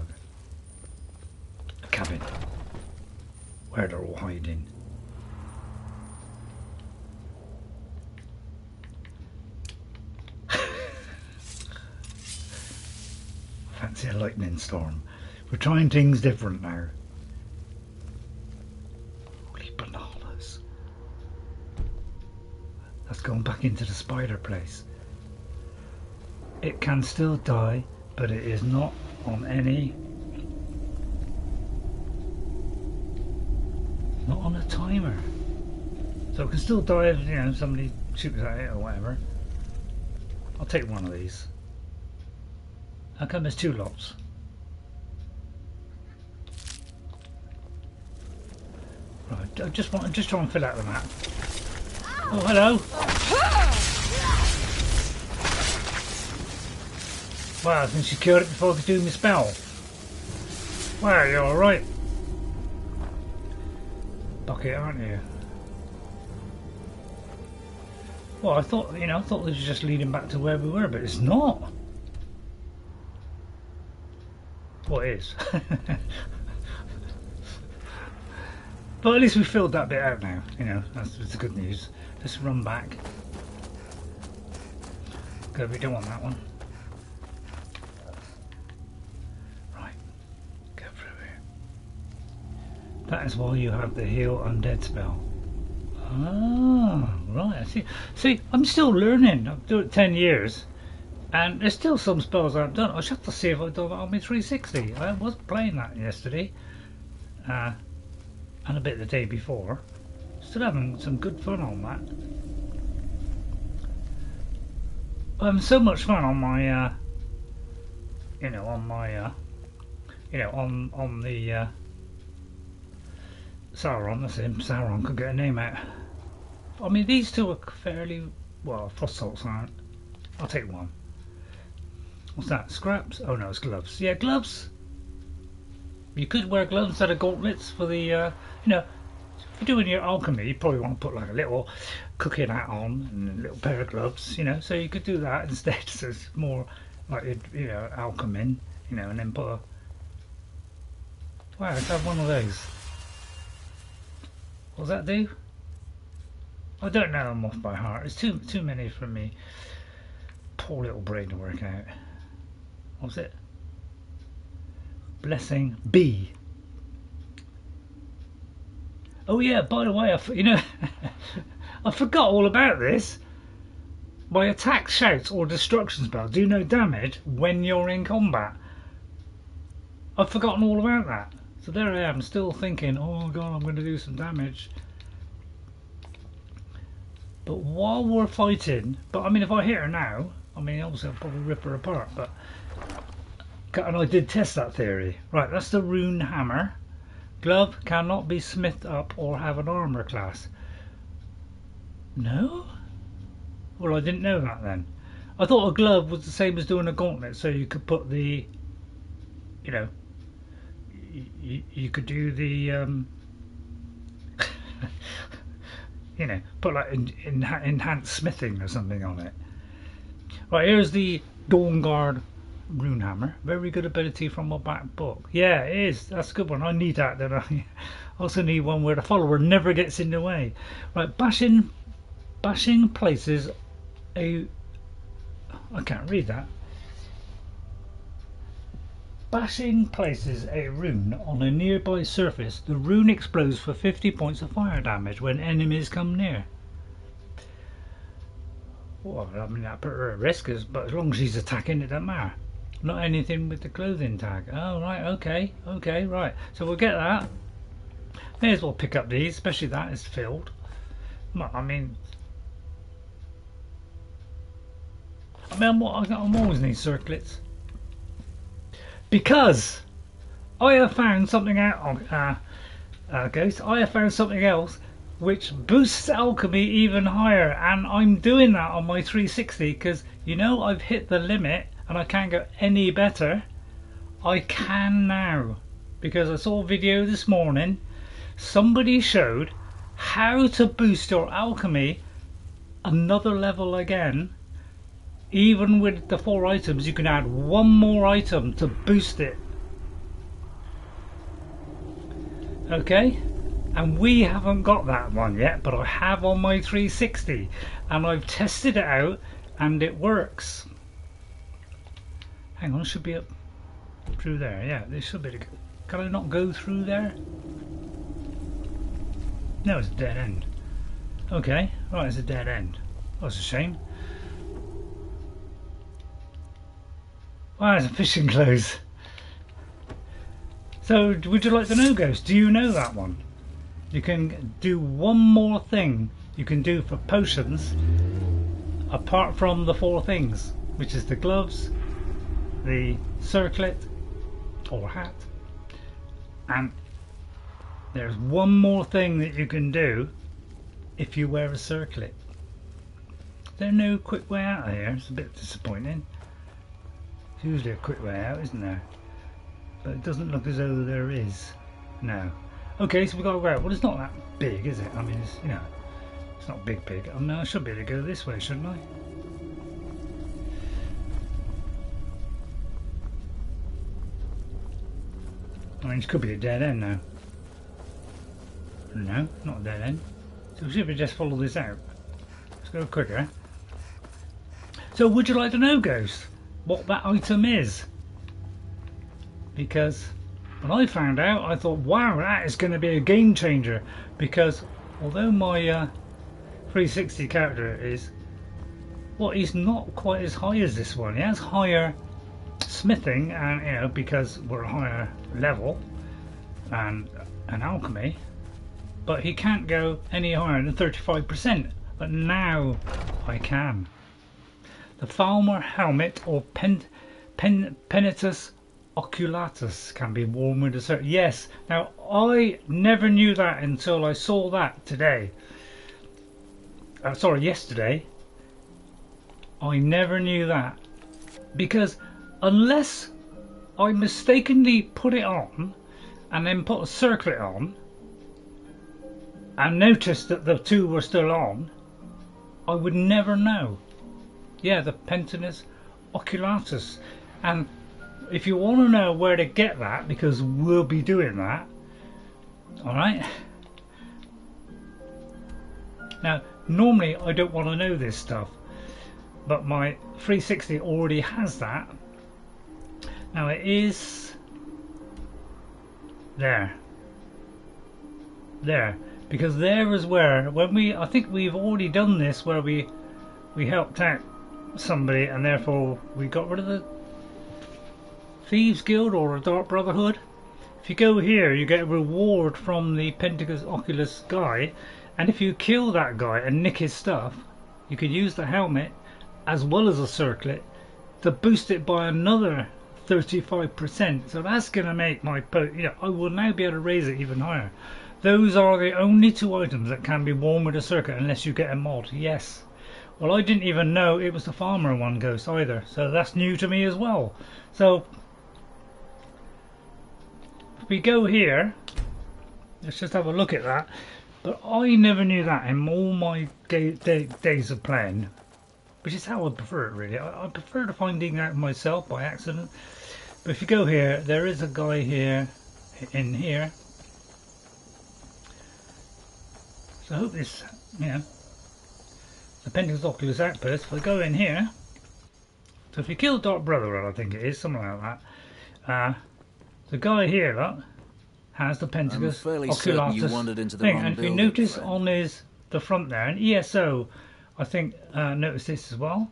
A: where they're all hiding. Fancy a lightning storm. We're trying things different now. Holy bananas. That's going back into the spider place. It can still die, but it is not on any... Not on a timer. So it can still die if, you know, somebody shoots at it or whatever. I'll take one of these. How come there's 2 lots? Right, I'm just trying to fill out the map. Oh, hello! Wow, I think she killed it before I could do my spell. Wow, you're alright. bucket, aren't you? Well, I thought, you know, I thought this was just leading back to where we were, but it's not. Well, it is. But at least we filled that bit out now, you know, that's the good news. Let's run back. Good, we don't want that one. Right, go through here. That is why you have the heal undead spell. Ah, right, I see. See, I'm still learning. I've done it 10 years. And there's still some spells I've done. I should have to see if I've done that on my 360. I was playing that yesterday. And a bit the day before. Still having some good fun on that. I'm so much fun on my, you know, on my, you know, on the Sauron. That's him. Sauron could get a name out. I mean, these two are fairly well. Frost salts aren't. I'll take one. What's that? Scraps? Oh no, it's gloves. Yeah, gloves. You could wear gloves instead of gauntlets for the, you know, if you're doing your alchemy, you probably want to put like a little cooking hat on and a little pair of gloves, you know, so you could do that instead. So it's more like, you know, alchemy, you know, and then put a, wow, let's have one of those. What does that do? I don't know them off by heart. It's too many for me. Poor little brain to work out. What's it? Blessing B. Oh yeah, by the way, you know, I forgot all about this. My attack, shouts or destruction spell do no damage when you're in combat. I've forgotten all about that. So there I am, still thinking, oh god, I'm going to do some damage. But while we're fighting, but I mean, if I hit her now, I mean, obviously I'll probably rip her apart, but, and I did test that theory. Right, that's the rune hammer. Glove cannot be smithed up or have an armor class. No? Well, I didn't know that then. I thought a glove was the same as doing a gauntlet, so you could put the, you know, you could do the, you know, put like enhanced smithing or something on it. Right, here's the Dawnguard rune hammer. Very good ability from my back book. Yeah, it is. That's a good one. I need that. Then I also need one where the follower never gets in the way. Right, bashing places a. I can't read that. Bashing places a rune on a nearby surface. The rune explodes for 50 points of fire damage when enemies come near. Well, I mean, that put her at risk, but as long as she's attacking, it doesn't matter. Not anything with the clothing tag. Oh, right, okay, right. So we'll get that. May as well pick up these, especially that is filled. I mean, I'm always need circlets. Because I have found something out on Ghost. I have found something else which boosts alchemy even higher, and I'm doing that on my 360 because, you know, I've hit the limit and I can't go any better. I can now, because I saw a video this morning. Somebody showed how to boost your alchemy another level again. Even with the 4 items, you can add one more item to boost it. Okay, and we haven't got that one yet, but I have on my 360, and I've tested it out and it works. Hang on, it should be up through there. Yeah, this should be. Can I not go through there? No, it's a dead end. Okay, right, it's a dead end. That's a shame. Wow, it's a fishing clothes. So, would you like to know, Ghost? Do you know that one? You can do one more thing you can do for potions apart from the 4 things, which is the gloves, the circlet or hat, and there's one more thing that you can do if you wear a circlet. There's no quick way out of here. It's a bit disappointing. There's usually a quick way out, isn't there? But it doesn't look as though there is. No. Okay, so we got to go out. Well, it's not that big, is it? I mean, it's, you know, it's not big. I mean, I should be able to go this way, shouldn't I? I mean, it could be a dead end now. No, not a dead end. So we should just follow this out. Let's go quicker. So would you like to know, Ghost, what that item is? Because when I found out, I thought, wow, that is going to be a game changer. Because although my 360 character is, well, he's not quite as high as this one. He has higher smithing, and you know, because we're a higher level and an alchemy, but he can't go any higher than 35%. But now I can. The Falmer helmet or Penitus Oculatus can be worn with a certain... Yes, now I never knew that until I saw that today. Sorry, yesterday. I never knew that. Because unless I mistakenly put it on and then put a circlet on and noticed that the two were still on, I would never know. Yeah, the Penitus Oculatus. And if you want to know where to get that, because we'll be doing that, alright? Now, normally I don't want to know this stuff, but my 360 already has that. Now it is there, because there is where, when I think we've already done this, where we helped out somebody and therefore we got rid of the Thieves Guild or a Dark Brotherhood. If you go here, you get a reward from the Penitus Oculus guy, and if you kill that guy and nick his stuff, you can use the helmet as well as a circlet to boost it by another 35%. So that's going to make my I will now be able to raise it even higher. Those are the only two items that can be worn with a circlet unless you get a mod. Yes. Well, I didn't even know it was the Falmer one, Ghost, either. So that's new to me as well. So if we go here, let's just have a look at that. But I never knew that in all my days of playing, which is how I prefer it, really. I prefer to finding out myself by accident. But if you go here, there is a guy here, in here. So I hope this, you know, the Penitus Oculus Outpost. If I go in here, so if you kill Dark Brotherhood, I think it is, something like that. The guy here, look, has the Penitus Oculatus thing. And if you notice on the front there, an ESO, I think, noticed this as well.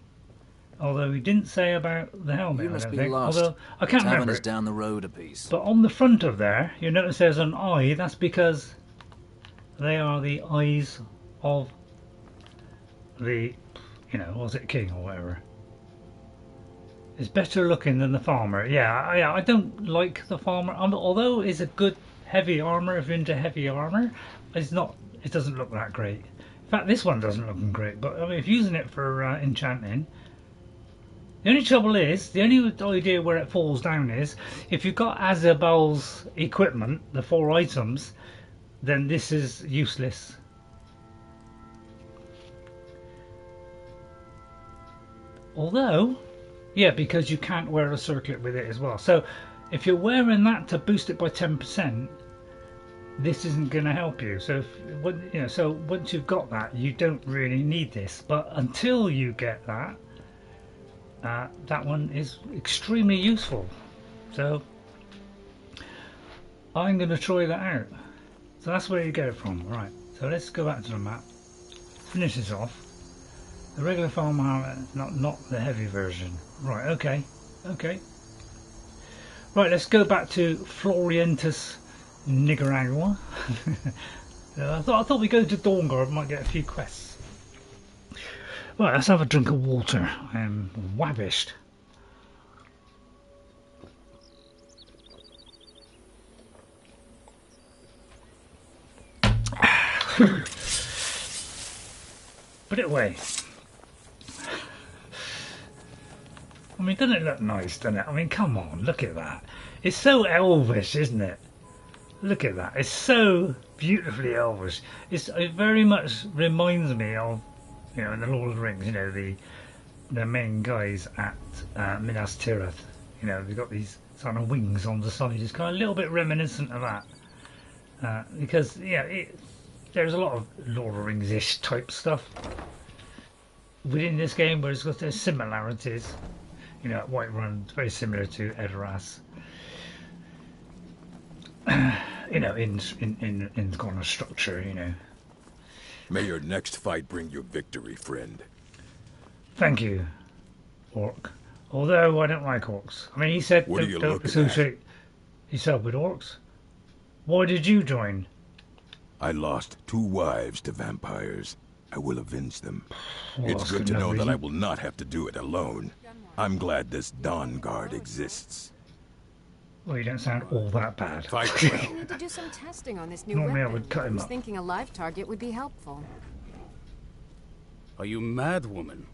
A: Although he didn't say about the helmet, I don't think. Although I can't remember.
D: Down the road a piece.
A: But on the front of there, you notice there's an eye. That's because they are the eyes of the, you know, was it king or whatever. It's better looking than the Falmer. Yeah, I don't like the Falmer. Although it's a good heavy armor, if you're into heavy armor, it's not. It doesn't look that great. In fact, this one doesn't look great. But I mean, if using it for enchanting, the only trouble is, the only idea where it falls down is if you've got Azabel's equipment, the 4 items, then this is useless. Although, yeah, because you can't wear a circlet with it as well. So if you're wearing that to boost it by 10%, this isn't going to help you. So so once you've got that, you don't really need this. But until you get that, that one is extremely useful. So I'm going to try that out. So that's where you get it from. Right, so let's go back to the map, finish this off. The regular Falmer, not the heavy version. Right, okay. Right, let's go back to Florentius Nicaragua. I thought we'd go to Dawnguard, might get a few quests. Right, let's have a drink of water. I am wabbished. Put it away. I mean, doesn't it look nice, doesn't it? I mean, come on, look at that. It's so elvish, isn't it? look at that. It's so beautifully elvish. It very much reminds me of, you know, in the Lord of the Rings, you know, the main guys at Minas Tirith. You know, they've got these sort of wings on the side. It's kind of a little bit reminiscent of that. Because, yeah, there's a lot of Lord of the Rings-ish type stuff within this game, where it's got their similarities. You know, Whiterun, it's very similar to Edoras. You know, in kind of structure, you know.
H: May your next fight bring you victory, friend.
A: Thank you, Orc. Although I don't like orcs. I mean, he said don't associate yourself with orcs. Why did you join?
H: I lost 2 wives to vampires. I will avenge them.
A: Well,
H: it's good to know that I will not have to do it alone. I'm glad this Dawnguard exists.
A: Well, you don't sound all that bad.
H: Fight well.
F: We need to do some testing on this new
A: Normally I
F: weapon.
A: would cut him
F: I was
A: up.
F: thinking a live target would be helpful.
D: Are you mad, woman?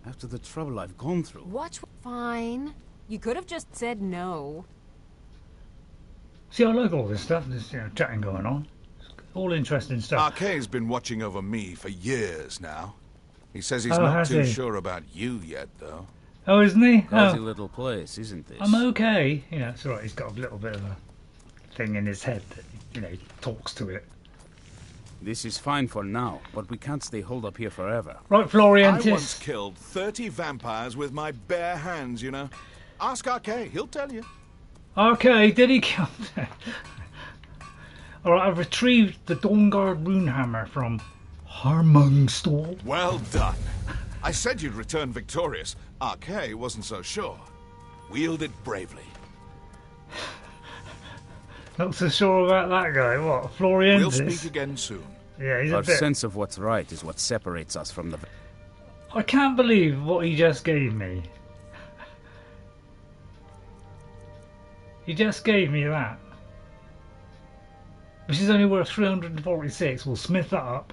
D: After the trouble I've gone through.
F: Watch. Fine. You could have just said no.
A: See, I like all this stuff. There's, you know, chatting going on. All interesting stuff.
I: Arcay's been watching over me for years now. He says he's
A: Oh,
I: not
A: has
I: too
A: he?
I: sure about you yet, though.
A: Oh, isn't he?
D: Cozy
A: Oh,
D: little place, isn't this?
A: I'm okay. You know, it's alright. He's got a little bit of a thing in his head that, you know, he talks to it.
D: This is fine for now, but we can't stay holed up here forever.
A: Right,
I: I once
A: Floriantis.
I: killed 30 vampires with my bare hands, you know. Ask Arcay, he'll tell you.
A: Okay, did he kill them? Alright, I've retrieved the Dawnguard rune hammer from Harmungstall.
I: Well done. I said you'd return victorious. Arcay wasn't so sure. Wield it bravely.
A: Not so sure about that guy. What,
I: We'll
A: Floriantis?
I: speak again soon.
A: Yeah, he's
D: Our
A: a bit...
D: sense of what's right is what separates us from the...
A: I can't believe what he just gave me. He just gave me that. Which is only worth 346. We'll smith that up.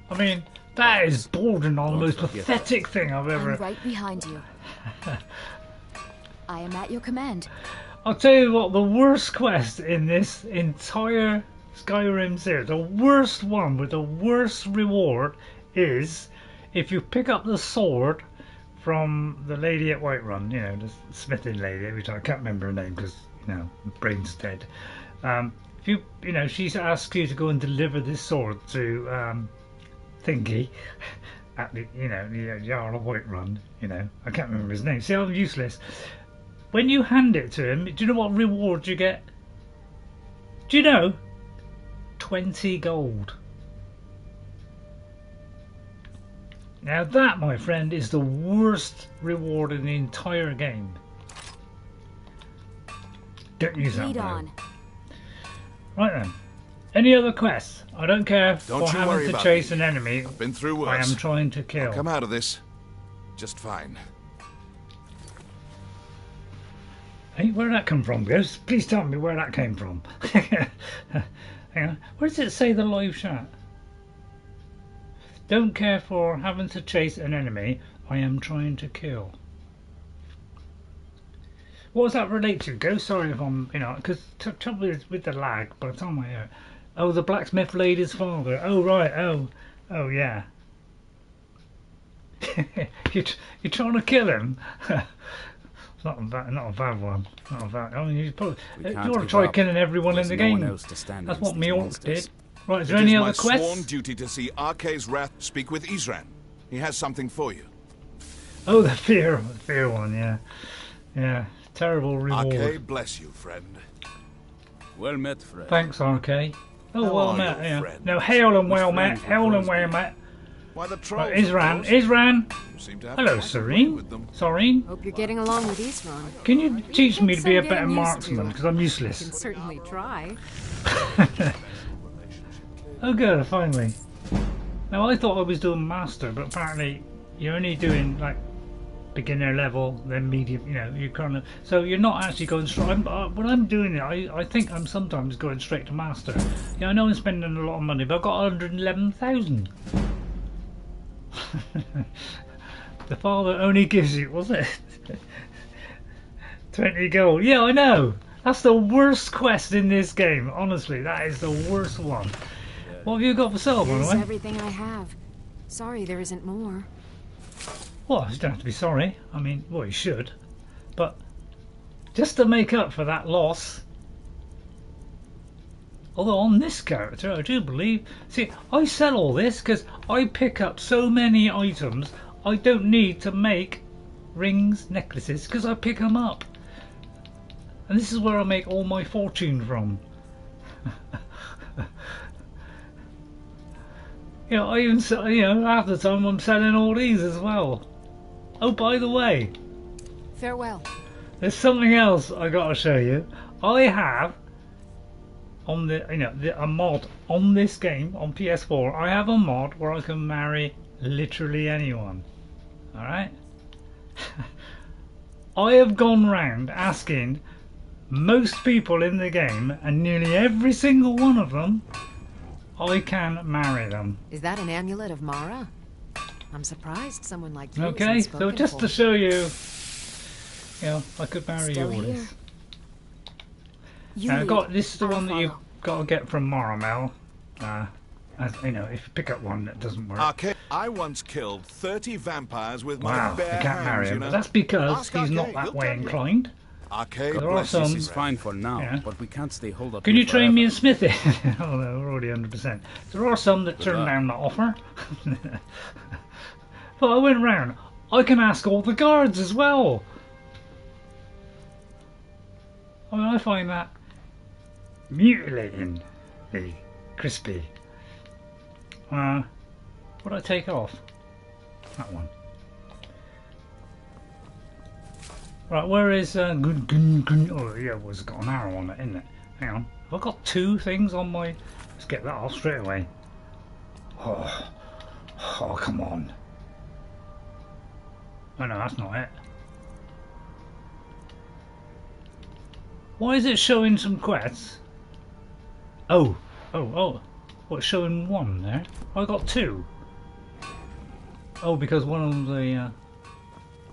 A: I mean, that is bordering on the most pathetic thing I've ever...
B: I'm right behind you. I am at your command.
A: I'll tell you what, the worst quest in this entire Skyrim series, the worst one with the worst reward, is if you pick up the sword from the lady at Whiterun, you know, the smithing lady, which I can't remember her name because, you know, my brain's dead. If you know, she asks you to go and deliver this sword to Thingy at the, you know, the Jarl of Whiterun, you know, I can't remember his name. See, I'm useless. When you hand it to him, do you know what reward you get? Do you know? 20 gold. Now that, my friend, is the worst reward in the entire game. Don't use that.
B: Lead
A: though.
B: on.
A: Right then. Any other quests? I don't care
I: Don't
A: for
I: you worry
A: having to
I: about
A: chase
I: me.
A: an enemy.
I: I've been through
A: I
I: worse.
A: am trying to kill.
I: I'll come out of this just fine.
A: Hey, where did that come from, Ghost? Please tell me where that came from. Hang on. Where does it say the live chat? Don't care for having to chase an enemy. I am trying to kill. What does that relate to, Ghost? Sorry if I'm, you know, because trouble is with the lag by the time I hear. Oh, the blacksmith lady's father. Oh, right. Oh, yeah. you're trying to kill him? Not a bad one. Not a bad. I mean, you probably you want to try killing everyone in the game. That's what me orc did. Right, is there any other
I: It is my sworn
A: quests?
I: duty to see Arcay's wrath. Speak with Isran. He has something for you.
A: Oh, the fear one, yeah. Yeah, terrible reward.
I: Arcay bless you, friend.
D: Well met, friend.
A: Thanks, RK. Oh,
I: How
A: well
I: are
A: met,
I: you,
A: yeah.
I: friend?
A: No, hail and well
D: friends
A: met.
D: with
A: Hail and
D: those
A: well
D: days.
A: met.
I: Why the trolls?
A: Right, Isran.
I: of course.
A: Isran.
I: You seem to have
A: Hello,
I: quite a way
A: Serene.
I: with them.
A: Serene.
F: Hope you're getting along with Isran.
A: Can you teach me to be a
F: I'm
A: better
F: getting used
A: marksman?
F: to.
A: Because I'm
F: Can
A: useless.
F: certainly try.
A: Oh, good, finally. Now, I thought I was doing master, but apparently you're only doing, like, beginner level, then medium, you know, you kind of... So you're not actually going straight... when I'm doing it, I think I'm sometimes going straight to master. Yeah, I know I'm spending a lot of money, but I've got 111,000. The father only gives you, was it? 20 gold. Yeah, I know. That's the worst quest in this game. Honestly, that is the worst one. What have you got for sale, by the
F: Here's
A: way?
F: everything I have. Sorry there isn't more.
A: Well, you don't have to be sorry. I mean, well, you should. But just to make up for that loss. Although on this character, I do believe... See, I sell all this because I pick up so many items, I don't need to make rings, necklaces, because I pick them up. And this is where I make all my fortune from. You know, I even sell, you know, half the time I'm selling all these as well. Oh, by the way,
F: Farewell.
A: there's something else I gotta show you. I have on the, you know, a mod on this game on PS4. I have a mod where I can marry literally anyone. All right. I have gone round asking most people in the game, and nearly every single one of them, I can marry them.
F: Is that an amulet of Mara? I'm surprised someone like you
A: Okay,
F: isn't
A: so
F: spoken
A: just
F: for.
A: to show you, you know, I could marry
F: Still
A: you all
F: here.
A: this.
F: You
A: Now, I
F: lead,
A: got this is the
F: I'll
A: one that you've
F: follow.
A: got to get from Moramel. As you know, if you pick up one that doesn't work.
I: Arcade. I once killed 30 vampires with my
A: Wow,
I: bare
A: you can't
I: hands,
A: marry
I: you
A: him.
I: know.
A: But that's because
I: Ask
A: he's not
I: Arcade,
A: that
I: he'll
A: way
I: tell you.
A: inclined.
I: Arcade
A: There are
I: bless
A: some-
I: his
D: This is fine for now,
A: Yeah.
D: but we can't stay holed up
A: Can
D: here
A: you train me in
D: forever.
A: smithing? Oh no, we're already 100%. There are some that turn
D: luck.
A: down the offer. But I went round. I can ask all the guards as well. I mean, I find that mutilating, crispy. What did I take off? That one. Right, where is oh yeah, well, it's got an arrow on it, isn't it? Hang on. Have I got two things on my... Let's get that off straight away. Oh, come on. Oh no, that's not it. Why is it showing some quests? Oh. What, showing one there? I got two. Oh, because one of them's a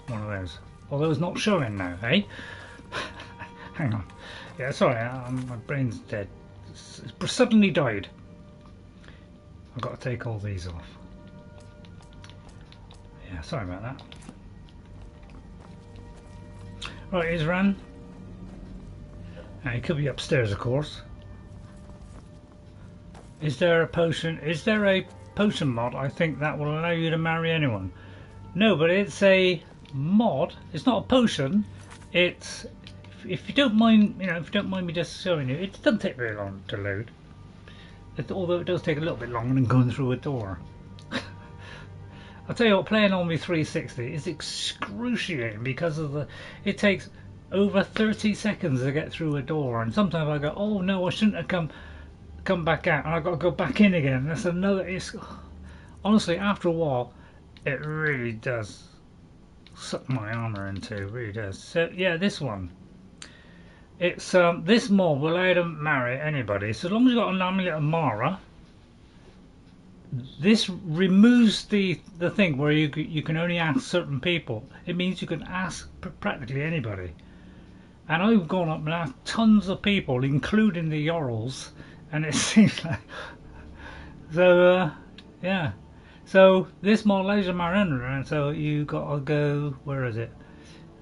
A: one of those. Although it's not showing now, eh? Hang on. Yeah, sorry, my brain's dead. It's suddenly died. I've got to take all these off. Yeah, sorry about that. Right, here's Rune. He could be upstairs, of course. Is there a potion? Is there a potion mod? I think that will allow you to marry anyone. No, but it's a mod. It's not a potion. It's, if you don't mind, you know, if you don't mind me just showing you, it doesn't take very long to load. Although it does take a little bit longer than going through a door. I'll tell you what, playing on my 360 is excruciating because of the. It takes over 30 seconds to get through a door, and sometimes I go, oh no, I shouldn't have come back out, and I've got to go back in again. That's another. It's honestly, after a while, it really does suck my armour into. It really does. So yeah, this one. It's this mod will allow to marry anybody, so as long as you've got an amulet of Mara. This removes the thing where you can only ask certain people. It means you can ask practically anybody. And I've gone up and asked tons of people, including the Jarls, and it seems like so. Yeah. So this mod allows you to marry anyone, and so you gotta go. Where is it?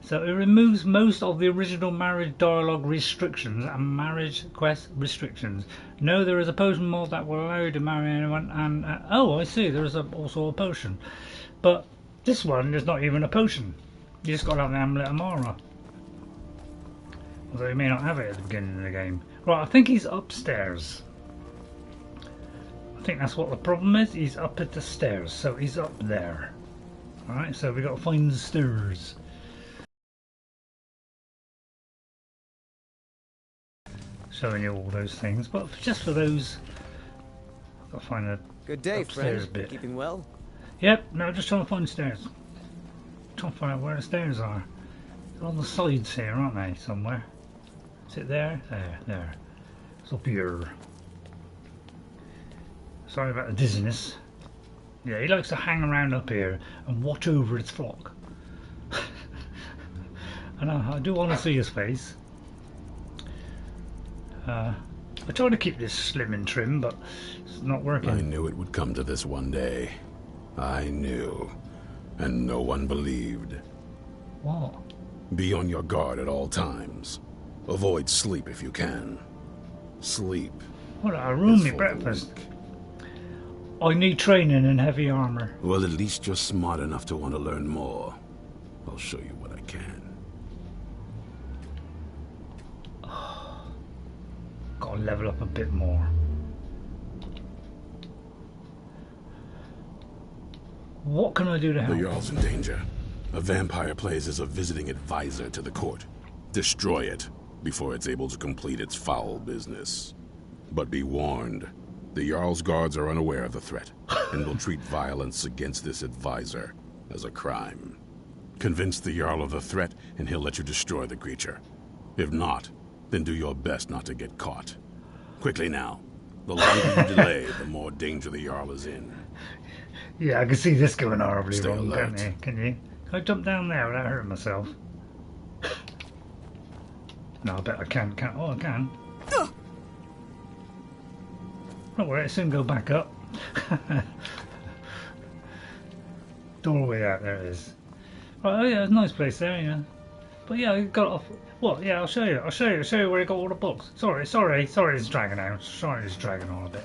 A: So it removes most of the original marriage dialogue restrictions and marriage quest restrictions. No, there is a potion mod that will allow you to marry anyone, and oh, I see, there is also a potion. But this one is not even a potion. You just got to have an amulet of Mara. Although you may not have it at the beginning of the game. Right, I think he's upstairs. I think that's what the problem is. He's up at the stairs, so he's up there. Alright, so we got to find the stairs. Showing you all those things, but just for those, I've got to find a
J: Good day,
A: upstairs
J: friend.
A: bit.
J: Keeping well?
A: Yep, no, just trying to find the stairs. Trying to find out where the stairs are. They're on the sides here, aren't they? Somewhere. Is it there? There. It's up here. Sorry about the dizziness. Yeah, he likes to hang around up here and watch over its flock. And I do want to see his face. I try to keep this slim and trim, but it's not working.
D: I knew it would come to this one day. I knew. And no one believed.
A: What?
D: Be on your guard at all times. Avoid sleep if you can. Sleep.
A: What? I ruined
D: is
A: my
D: for the
A: breakfast.
D: weak.
A: I need training in heavy armor.
D: Well, at least you're smart enough to want to learn more. I'll show you what I can.
A: Gotta level up a bit more. What can I do to help?
D: The Jarl's in danger. A vampire plays as a visiting advisor to the court. Destroy it before it's able to complete its foul business. But be warned, the Jarl's guards are unaware of the threat and will treat violence against this advisor as a crime. Convince the Jarl of the threat and he'll let you destroy the creature. If not, then do your best not to get caught. Quickly now. The longer you delay, the more danger the Jarl is in.
A: Yeah, I can see this going horribly
D: Stay
A: wrong,
D: alert.
A: can't you? Can you? Can I jump down there without hurting myself? No, I bet I can. Oh, I can. Don't worry, it soon go back up. Doorway out, there it is. Right, oh yeah, it's a nice place there, yeah. But yeah, I got off. What? Yeah, I'll show you. I'll show you where I got all the books. Sorry, it's dragging out. Sorry, it's dragging on a bit.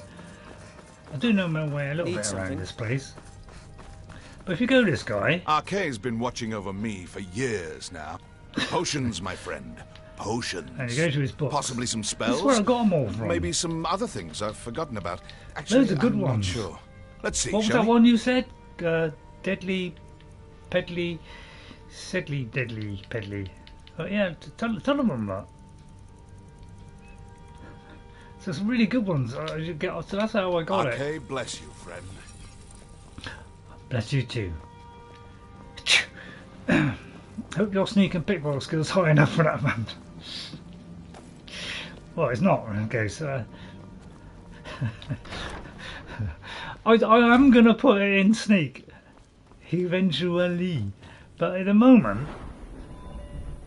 A: I do know my way a little bit around this place. But if you go this guy...
I: Arkay's been watching over me for years now. Potions, my friend. Potions.
A: And you go to his books.
I: Possibly some spells.
A: That's where I got them all from.
I: Maybe some other things I've forgotten about. Actually,
A: Those are good
I: I'm
A: ones.
I: not sure. Let's see,
A: What was
I: shall
A: that
I: we?
A: one you said? Deadly... Pedly... Sedley... Deadly... Pedly... Oh yeah, tell them that. So some really good ones. So that's how I got it.
I: Arkay, bless you, friend.
A: Bless you too. Hope your sneak and pickpocket skills high enough for that, man. Well, it's not. Okay, so I am gonna put it in sneak eventually, but at the moment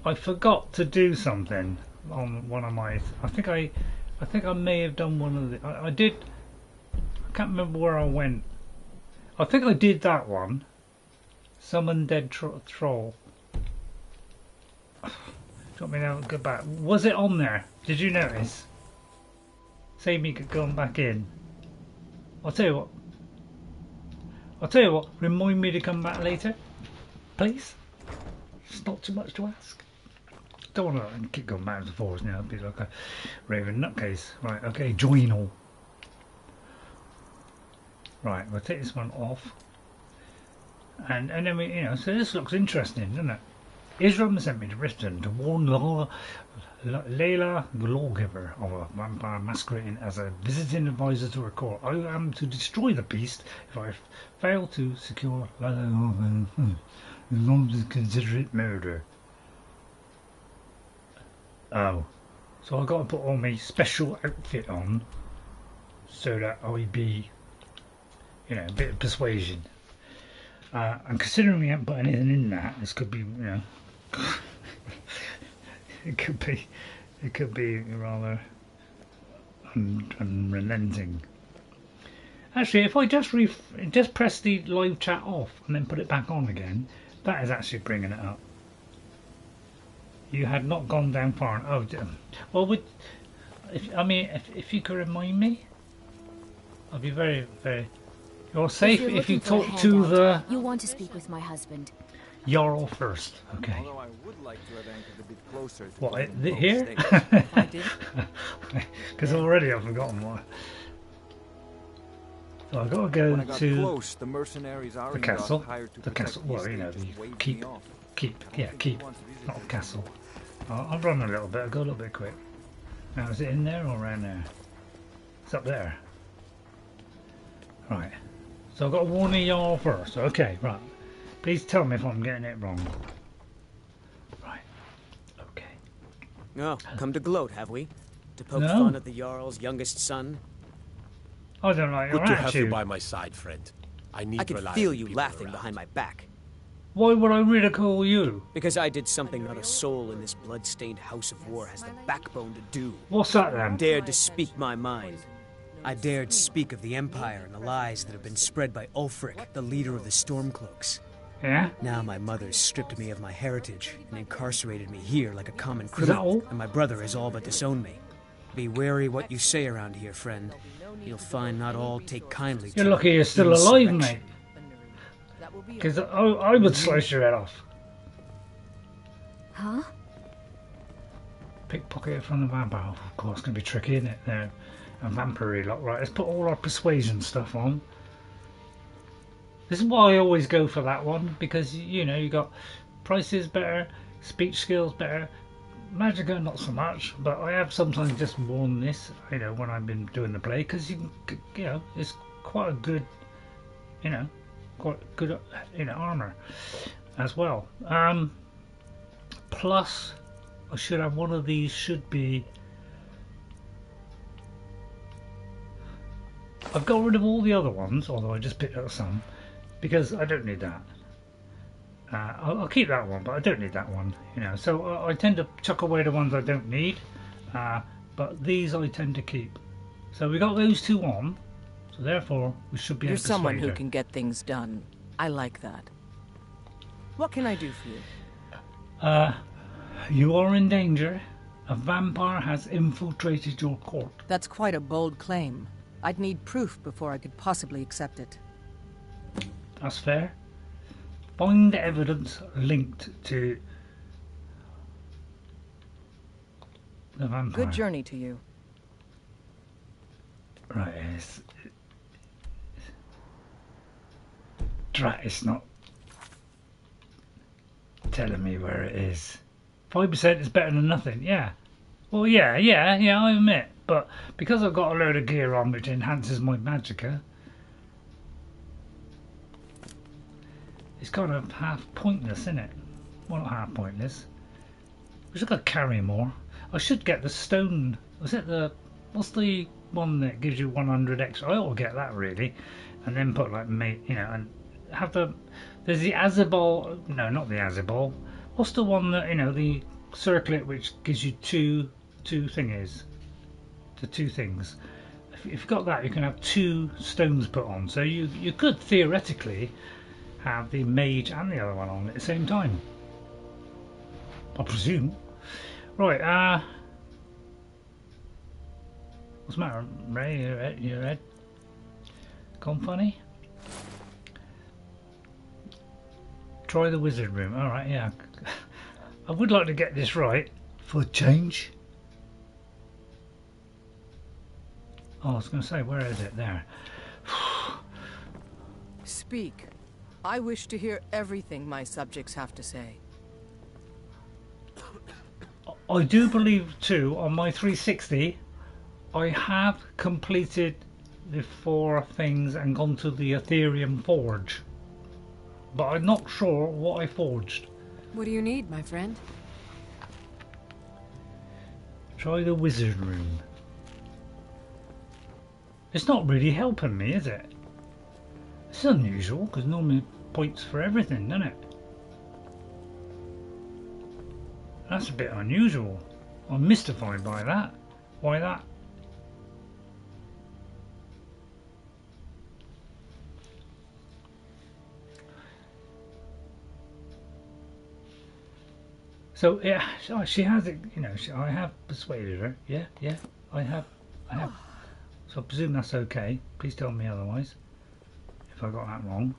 A: I forgot to do something on one of my. I think I may have done one of the. I did. I can't remember where I went. I think I did that one. Summon dead troll. Do you want me to go back? Was it on there? Did you notice? Save me going back in. I'll tell you what. Remind me to come back later, please. It's not too much to ask. Don't want to keep going back and forth now. It'd be like a raving nutcase. Right. Okay. Join all. Right. We'll take this one off. And then we, so this looks interesting, doesn't it? Israel sent me to Riften to warn Layla, the lawgiver, of a vampire masquerading as a visiting advisor to her court. I am to destroy the beast if I fail to secure Layla, as long as consider it murder. Oh, so I've got to put all my special outfit on so that I be, a bit of persuasion. And considering we haven't put anything in that, this could be, it could be rather unrelenting. Actually, if I just press the live chat off and then put it back on again, that is actually bringing it up. You had not gone down far. Oh, well, if you could remind me, I'd be very, very. You're safe if you talk to the.
B: You'll want to speak with my husband.
A: Jarl first, okay.
G: Although I would like to have anchored a bit closer to
A: What,
G: the
A: here?
E: I did.
A: Because already I've forgotten what. So I've got to go
G: When I got
A: to
G: close, the mercenaries are
A: the
G: in
A: castle.
G: hired to
A: The
G: protect
A: castle,
G: the
A: well,
G: estate
A: the
G: just waved
A: keep.
G: me off.
A: Keep, not the castle. I'll run a little bit, I'll go a little bit quick. Now, is it in there or around there? It's up there. Right. So I've got to warn the Jarl first. Okay, right. Please tell me if I'm getting it wrong. Right. Okay.
J: Oh, come to gloat, have we? To poke
A: No.
J: fun at the Jarl's youngest son?
A: I don't like your
C: Good to have you
A: attitude.
C: by my side, friend. I need
J: I can
C: reliable
J: feel you
C: people
J: laughing
C: around.
J: behind my back.
A: Why would I ridicule you?
J: Because I did something not a soul in this blood-stained house of war has the backbone to do.
A: What's that then?
J: Dared to speak my mind. I dared speak of the Empire and the lies that have been spread by Ulfric, the leader of the Stormcloaks.
A: Yeah?
J: Now my mother's stripped me of my heritage and incarcerated me here like a common criminal, and my brother has all but disowned me. Be wary what you say around here, friend. You'll find not all take kindly to
A: You're lucky you're still alive,
J: insurrection.
A: mate. Because I would slice your head off.
B: Huh?
A: Pickpocket from the vampire. Oh, of course, it's going to be tricky, isn't it? They're a vampire lot. Right, let's put all our persuasion stuff on. This is why I always go for that one, because, you know, you got prices better, speech skills better, Magica not so much, but I have sometimes just worn this, you know, when I've been doing the play, because you know, it's quite a good, you know, quite good, you know, armor as well. Plus, I should have one of these. Should be. I've got rid of all the other ones, although I just picked up some, because I don't need that. I'll keep that one, but I don't need that one, you know. So I tend to chuck away the ones I don't need, but these I tend to keep. So we got those two on, so therefore we should be able to persuade
E: someone who
A: her.
E: can get things done. I like that. What can I do for you?
A: You are in danger. A vampire has infiltrated your court.
E: That's quite a bold claim. I'd need proof before I could possibly accept it.
A: That's fair. Find evidence linked to the vampire.
E: Good journey to you.
A: Right, it's not telling me where it is. 5% is better than nothing, yeah. Well, yeah, I admit. But because I've got a load of gear on which enhances my magicka, it's kind of half pointless, isn't it? Well, not half pointless. We should go carry more. I should get the stone. Was it the... What's the one that gives you 100 extra? I ought to get that, really. And then put, like, you know, and have the... There's the Azabol... No, not the Azabol. What's the one that, you know, the circlet which gives you two thingies? The two things. If you've got that, you can have 2 stones put on. So you could, theoretically, have the mage and the other one on at the same time, I presume. Right, what's the matter, Ray? Your head gone funny? Try the wizard room. Alright, yeah. I would like to get this right for a change. Oh, I was going to say, where is it? There.
E: Speak. I wish to hear everything my subjects have to say.
A: I do believe too, on my 360, I have completed the 4 things and gone to the Ethereum Forge. But I'm not sure what I forged.
F: What do you need, my friend?
A: Try the wizard room. It's not really helping me, is it? It's unusual, because normally it points for everything, doesn't it? That's a bit unusual. I'm mystified by that. Why that? So yeah, she has it. You know, I have persuaded her. Yeah, I have. So I presume that's okay. Please tell me otherwise if I got that wrong.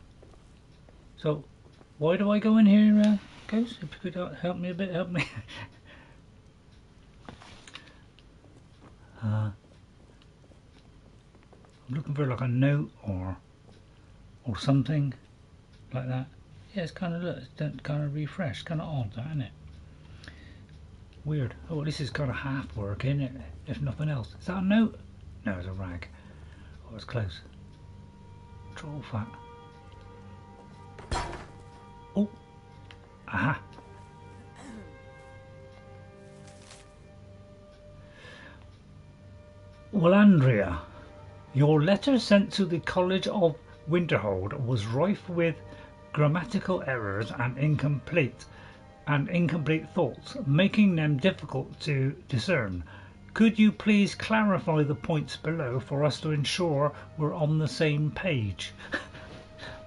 A: So why do I go in here, Ghost? If you could help me a bit, help me. I'm looking for like a note or something like that. Yeah, it's kind of refreshed, kind of odd, that, isn't it? Weird. Oh, this is kind of half work, isn't it? If nothing else. Is that a note? No, it's a rag. Oh, it's close. Troll fat. Oh. Aha. Well, Andrea, your letter sent to the College of Winterhold was rife with grammatical errors and incomplete thoughts, making them difficult to discern. Could you please clarify the points below for us to ensure we're on the same page?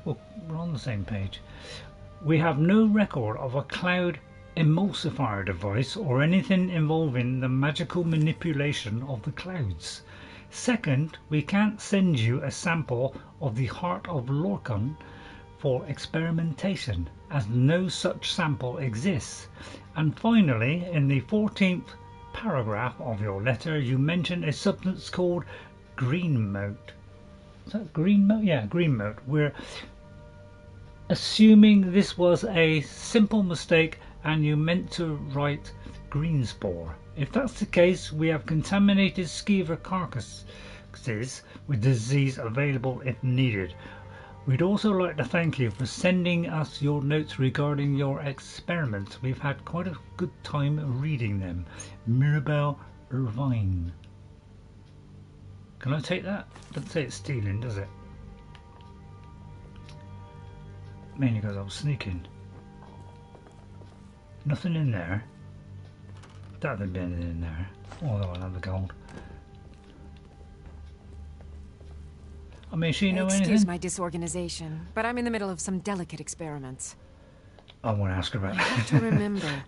A: Well, we're on the same page. We have no record of a cloud emulsifier device or anything involving the magical manipulation of the clouds. Second, we can't send you a sample of the heart of Lorcan for experimentation, as no such sample exists. And finally, in the 14th paragraph of your letter, you mention a substance called green mote. Is that green mote? Yeah, green mote. We're assuming this was a simple mistake and you meant to write green spore. If that's the case, we have contaminated skeever carcasses with disease available if needed. We'd also like to thank you for sending us your notes regarding your experiments. We've had quite a good time reading them. Mirabelle Irvine. Can I take that? Doesn't say it's stealing, does it? Mainly because I was sneaking. Nothing in there. That would have been in there. Although I'll have the gold. I mean, she know anything?
F: Excuse my disorganization, but I'm in the middle of some delicate experiments.
A: I won't ask her about
F: You
A: that.
F: have to remember.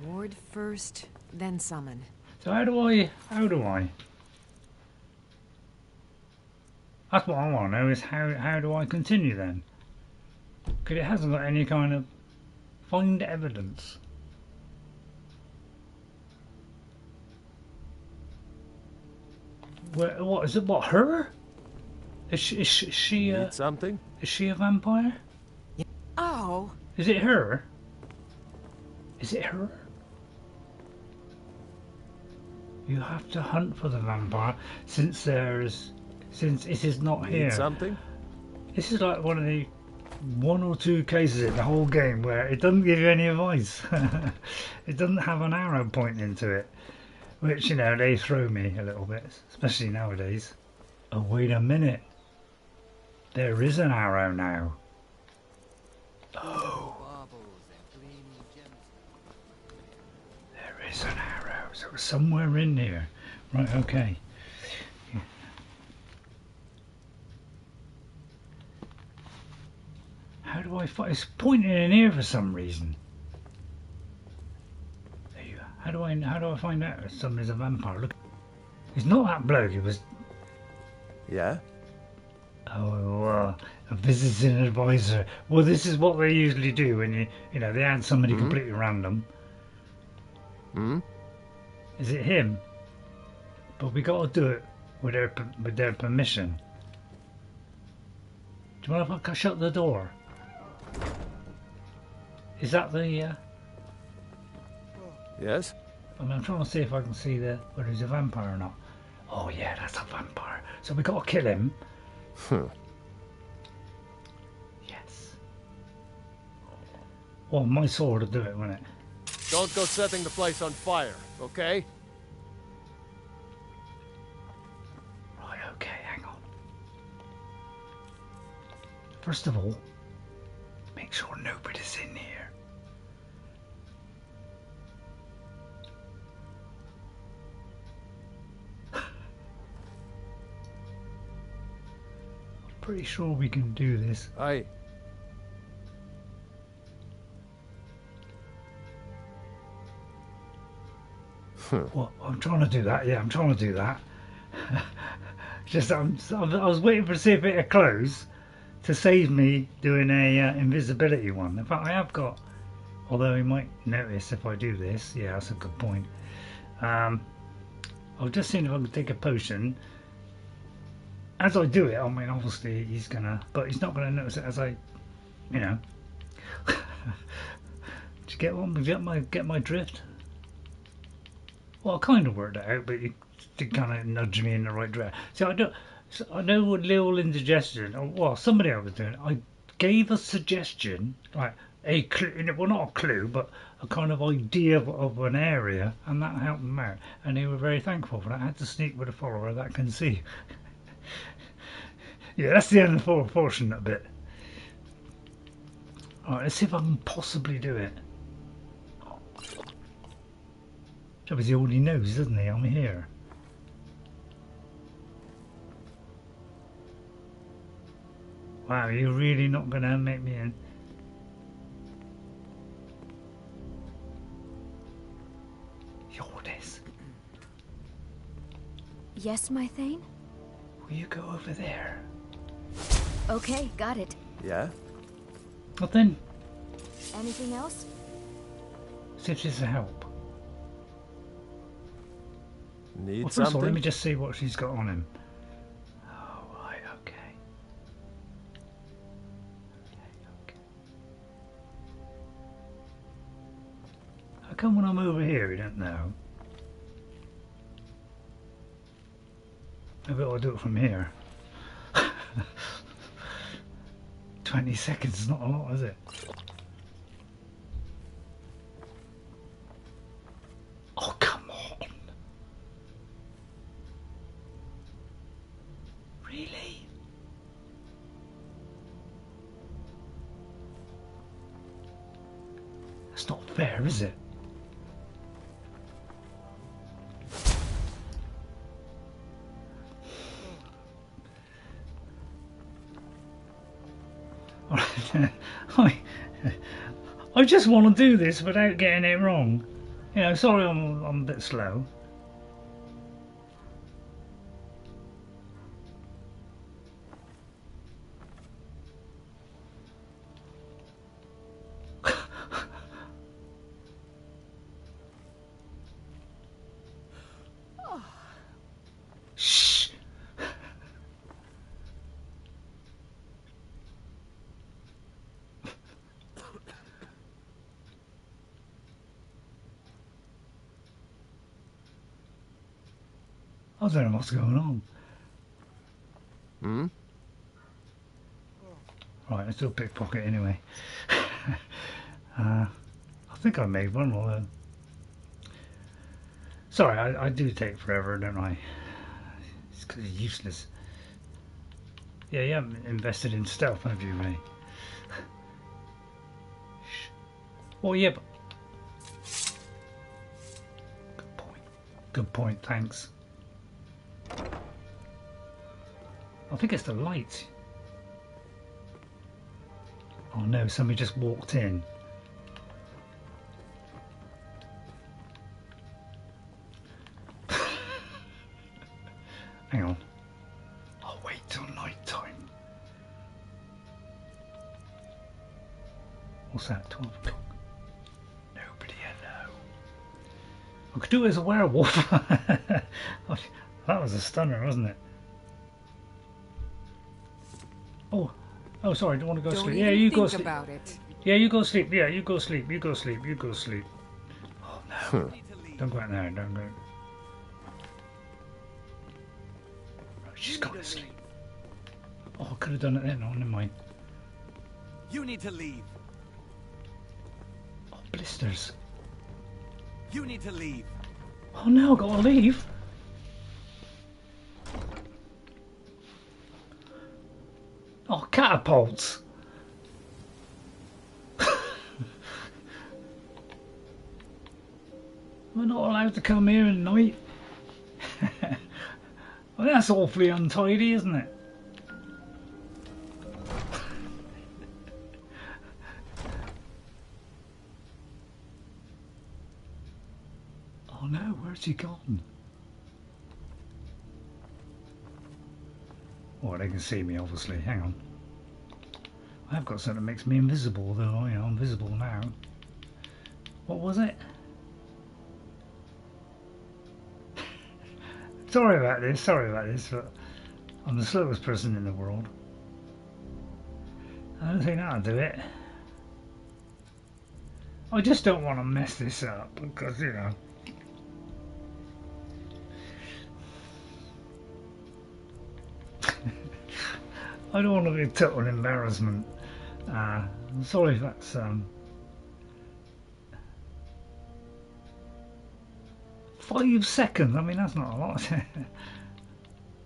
F: Ward first, then summon.
A: So how do I? That's what I want to know, is how do I continue then? Because it hasn't got any kind of find evidence. What is it? What, her? Is she
K: Need something?
A: Is she a vampire?
F: Oh.
A: Is it her? Is it her? You have to hunt for the vampire since it is not here.
K: Need something?
A: This is like one of the 1 or 2 cases in the whole game where it doesn't give you any advice. It doesn't have an arrow pointing to it, which, you know, they throw me a little bit, especially nowadays. Oh, wait a minute. There is an arrow now. Oh. There is an arrow. So it's somewhere in here. Right, okay. Yeah. How do I find? It's pointing in here for some reason. There you are. How do I find out if somebody's a vampire? Look, it's not that bloke. It was.
K: Yeah.
A: Oh, a visiting advisor. Well, this is what they usually do when you know, they add somebody completely random.
K: Hmm.
A: Is it him? But we got to do it with their permission. Do you mind if I shut the door? Is that the?
K: Yes.
A: I mean, I'm trying to see if I can see whether he's a vampire or not. Oh yeah, that's a vampire. So we got to kill him. Yes. Well, my sword will do it, won't it?
K: Don't go setting the place on fire, okay?
A: Right, okay, hang on. First of all, make sure nobody's in here. Pretty sure we can do this.
K: Aye.
A: Well, I'm trying to do that. Yeah, I'm trying to do that. Just I was waiting to see if it would close to save me doing a invisibility one. In fact, I have got. Although he might notice if I do this. Yeah, that's a good point. I'll just see if I can take a potion. As I do it, I mean, obviously he's gonna, but he's not gonna notice it as I, you know. Did you get one? Get my drift? Well, I kind of worked it out, but you did kind of nudge me in the right direction. So I know what little indigestion. Or, well, somebody else was doing it. I gave a suggestion, like a clue. Well, not a clue, but a kind of idea of an area, and that helped them out. And they were very thankful for that. I had to sneak with a follower that can see. Yeah, that's the unfortunate bit. Alright, let's see if I can possibly do it. Trouble is he already knows, doesn't he? I'm here. Wow, you're really not going to make me in. You're this.
B: Yes, my Thane?
A: Will you go over there?
B: Okay, got it.
K: Yeah?
A: What then?
B: Anything else?
A: See if she's a help.
K: Need
A: Well, first of all,
K: something?
A: let me just see what she's got on him. Oh, right, okay. Okay. How come when I'm over here you don't know? Maybe I'll do it from here. 20 seconds is not a lot, is it? Oh, come on. Really? That's not fair, is it? I just want to do this without getting it wrong. You know, sorry I'm a bit slow. Shh. I don't know what's going on.
K: Hmm?
A: Right, let's do a pickpocket anyway. I think I made one, although... Sorry, I do take forever, don't I? It's because it's useless. Yeah, you haven't invested in stealth, have you, Ray? Well, yeah, but... Good point. Good point, thanks. I think it's the light. Oh no, somebody just walked in. Hang on. I'll wait till night time. What's that? 12 o'clock. Nobody hello. I could do it as a werewolf. That was a stunner, wasn't it? Oh, sorry, I don't want to go sleep. Yeah, you go sleep.
F: About it.
A: Yeah, you go sleep. Yeah, you go sleep. You go sleep. You go sleep. Oh no! Don't go out there. Don't go. Right, she's got to sleep. Oh, I could have done it then. Oh, never mind.
L: You need to leave.
A: Oh, blisters.
L: You need to leave.
A: Oh no, I've got to leave. Oh, catapults! We're not allowed to come here at night. Well, that's awfully untidy, isn't it? Oh no, where's he gone? Oh, they can see me, obviously. Hang on. I've got something that makes me invisible, though. I'm visible now. What was it? Sorry about this, but I'm the slowest person in the world. I don't think that'll do it. I just don't want to mess this up, because, you know... I don't want to be a total embarrassment. Sorry if that's 5 seconds. I mean, that's not a lot.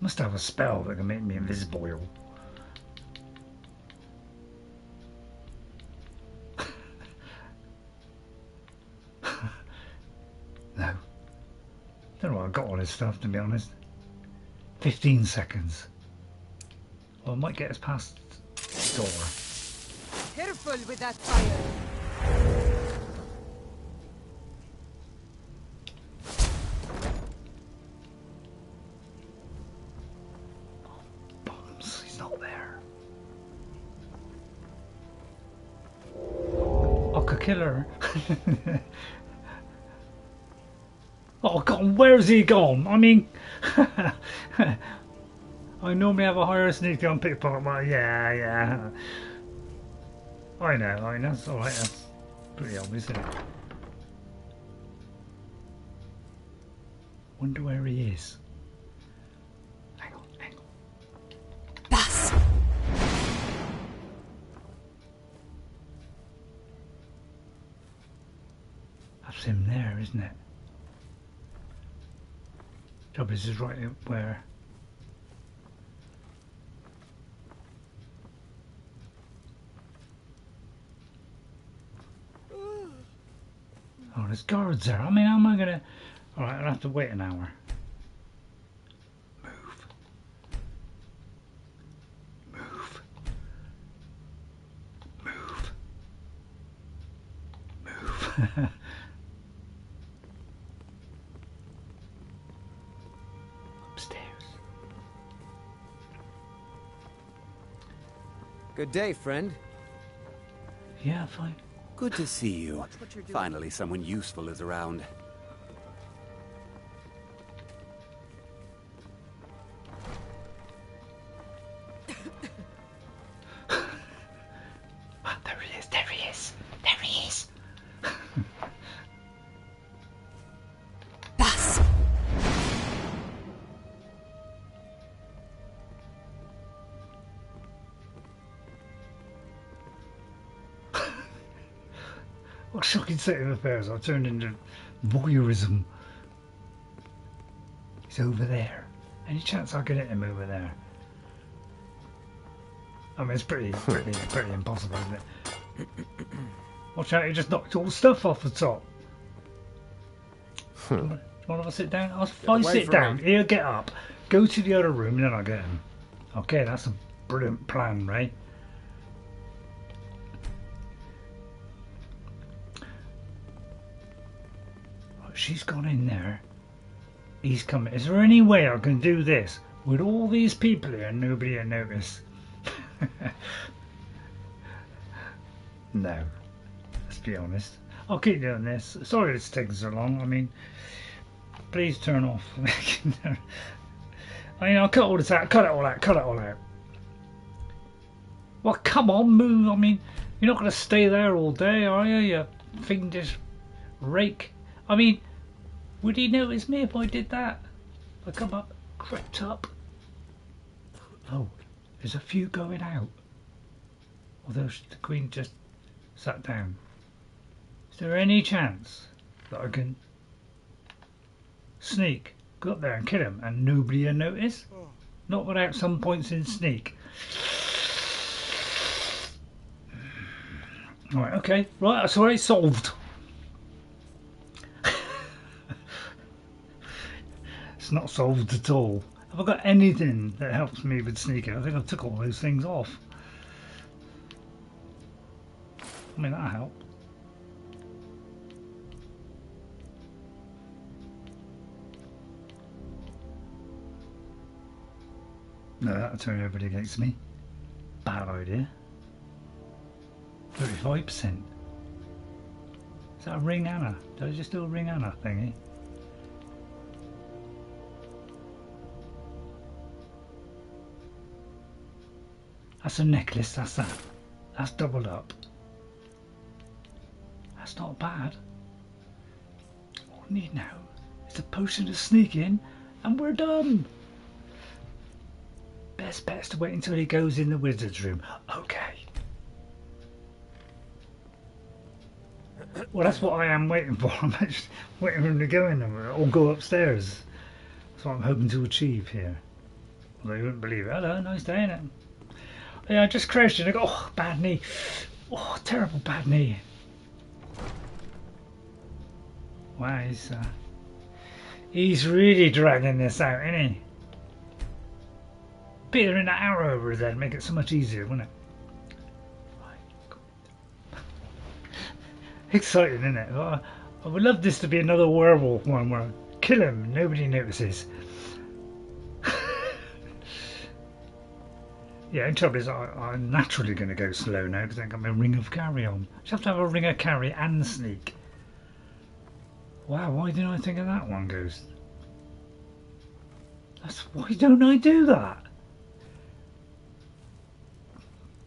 A: Must have a spell that can make me invisible. Don't know why I got all this stuff, to be honest. 15 seconds. Well, I might get us past the door.
F: Careful with that fire.
A: Bombs, he's not there. Killer. Oh God, where's he gone? I mean, I normally have a higher sneak on pickpocket, but yeah. I know, it's alright, that's pretty obvious, isn't it? Wonder where he is. Hang on.
F: Bus!
A: That's him there, isn't it? Trouble is right up where. Oh, there's guards there. I mean, how am I gonna? Alright, I'll have to wait an hour. Move. Upstairs.
L: Good day, friend.
A: Yeah, fine.
L: Good to see you. Finally, someone useful is around.
A: There he is.
F: Bus!
A: What a shocking state of affairs. I've turned into voyeurism. He's over there. Any chance I can hit him over there? I mean, it's pretty impossible, isn't it? Watch out, he just knocked all the stuff off the top. Do you want to sit down? If I sit down, he'll get up, go to the other room, and then I'll get him. Okay, that's a brilliant plan, Ray. She's gone in there. He's coming. Is there any way I can do this with all these people here and nobody will notice? No. Let's be honest. I'll keep doing this. Sorry it's taking so long. I mean, please turn off. I mean, I'll cut all this out. Cut it all out. Well, come on, move. I mean, you're not going to stay there all day, are you? You fiendish rake. I mean, would he notice me if I did that? I come up, crept up. Oh, there's a few going out. Although the Queen just sat down. Is there any chance that I can sneak, go up there and kill him and nobody will notice? Not without some points in sneak. Alright, okay. Right, that's already solved. It's not solved at all. Have I got anything that helps me with sneaking? I think I took all those things off. I mean, that'll help. No, that'll turn everybody against me. Bad idea. 35%. Is that a ring Anna? Did I just do a ring Anna thingy? That's a necklace, that's that. That's doubled up. That's not bad. All we need now is a potion to sneak in and we're done. Best bet's to wait until he goes in the wizard's room. Okay. Well, that's what I am waiting for. I'm actually waiting for him to go in there or go upstairs. That's what I'm hoping to achieve here. Although you wouldn't believe it. Hello, nice day, innit? Yeah, I just crashed and I go, oh, bad knee. Oh, terrible bad knee. Wow, He's really dragging this out, isn't he? Peter in an arrow over his head, make it so much easier, wouldn't it? Exciting, isn't it? I would love this to be another werewolf one where I kill him, nobody notices. Yeah, the trouble is I'm naturally going to go slow now because I got my ring of carry on. I have to have a ring of carry and sneak. Wow, why didn't I think of that one, Ghost? Why don't I do that?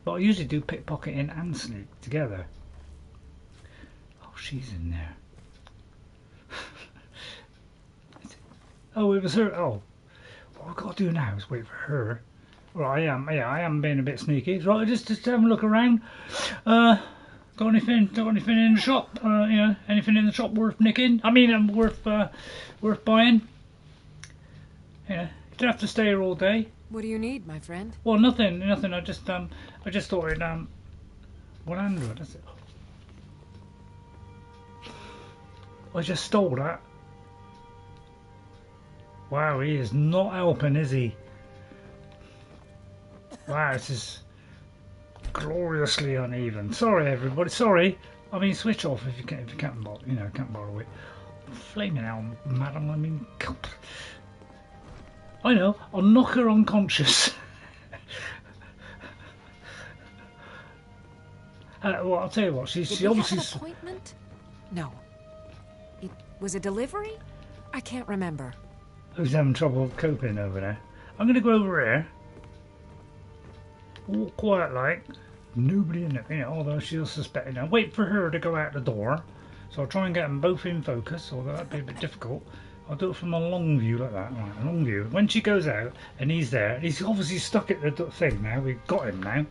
A: But I usually do pickpocketing and sneak together. Oh, she's in there. Oh, it was her. Oh, what I've got to do now is wait for her. Well, I am being a bit sneaky. Right, just have a look around. Got anything in the shop? You know, anything in the shop worth nicking? I mean, worth buying. Yeah, you don't have to stay here all day.
F: What do you need, my friend?
A: Well, nothing. I just thought I'd 100. That's it. I just stole that. Wow, he is not helping, is he? Wow, this is gloriously uneven. Sorry, everybody. Sorry. I mean, switch off if you can't bother with. Flaming hell, madam. I mean, God. I know. I'll knock her unconscious. Well, I'll tell you what. She obviously.
F: Have an appointment? No. It was a delivery? I can't remember.
A: Who's having trouble coping over there? I'm going to go over here. All quiet like, nobody in it, you know, although she'll suspect it now. Wait for her to go out the door. So I'll try and get them both in focus, although that'd be a bit difficult. I'll do it from a long view like that. Right, a long view. When she goes out and he's there, he's obviously stuck at the thing now. We've got him now.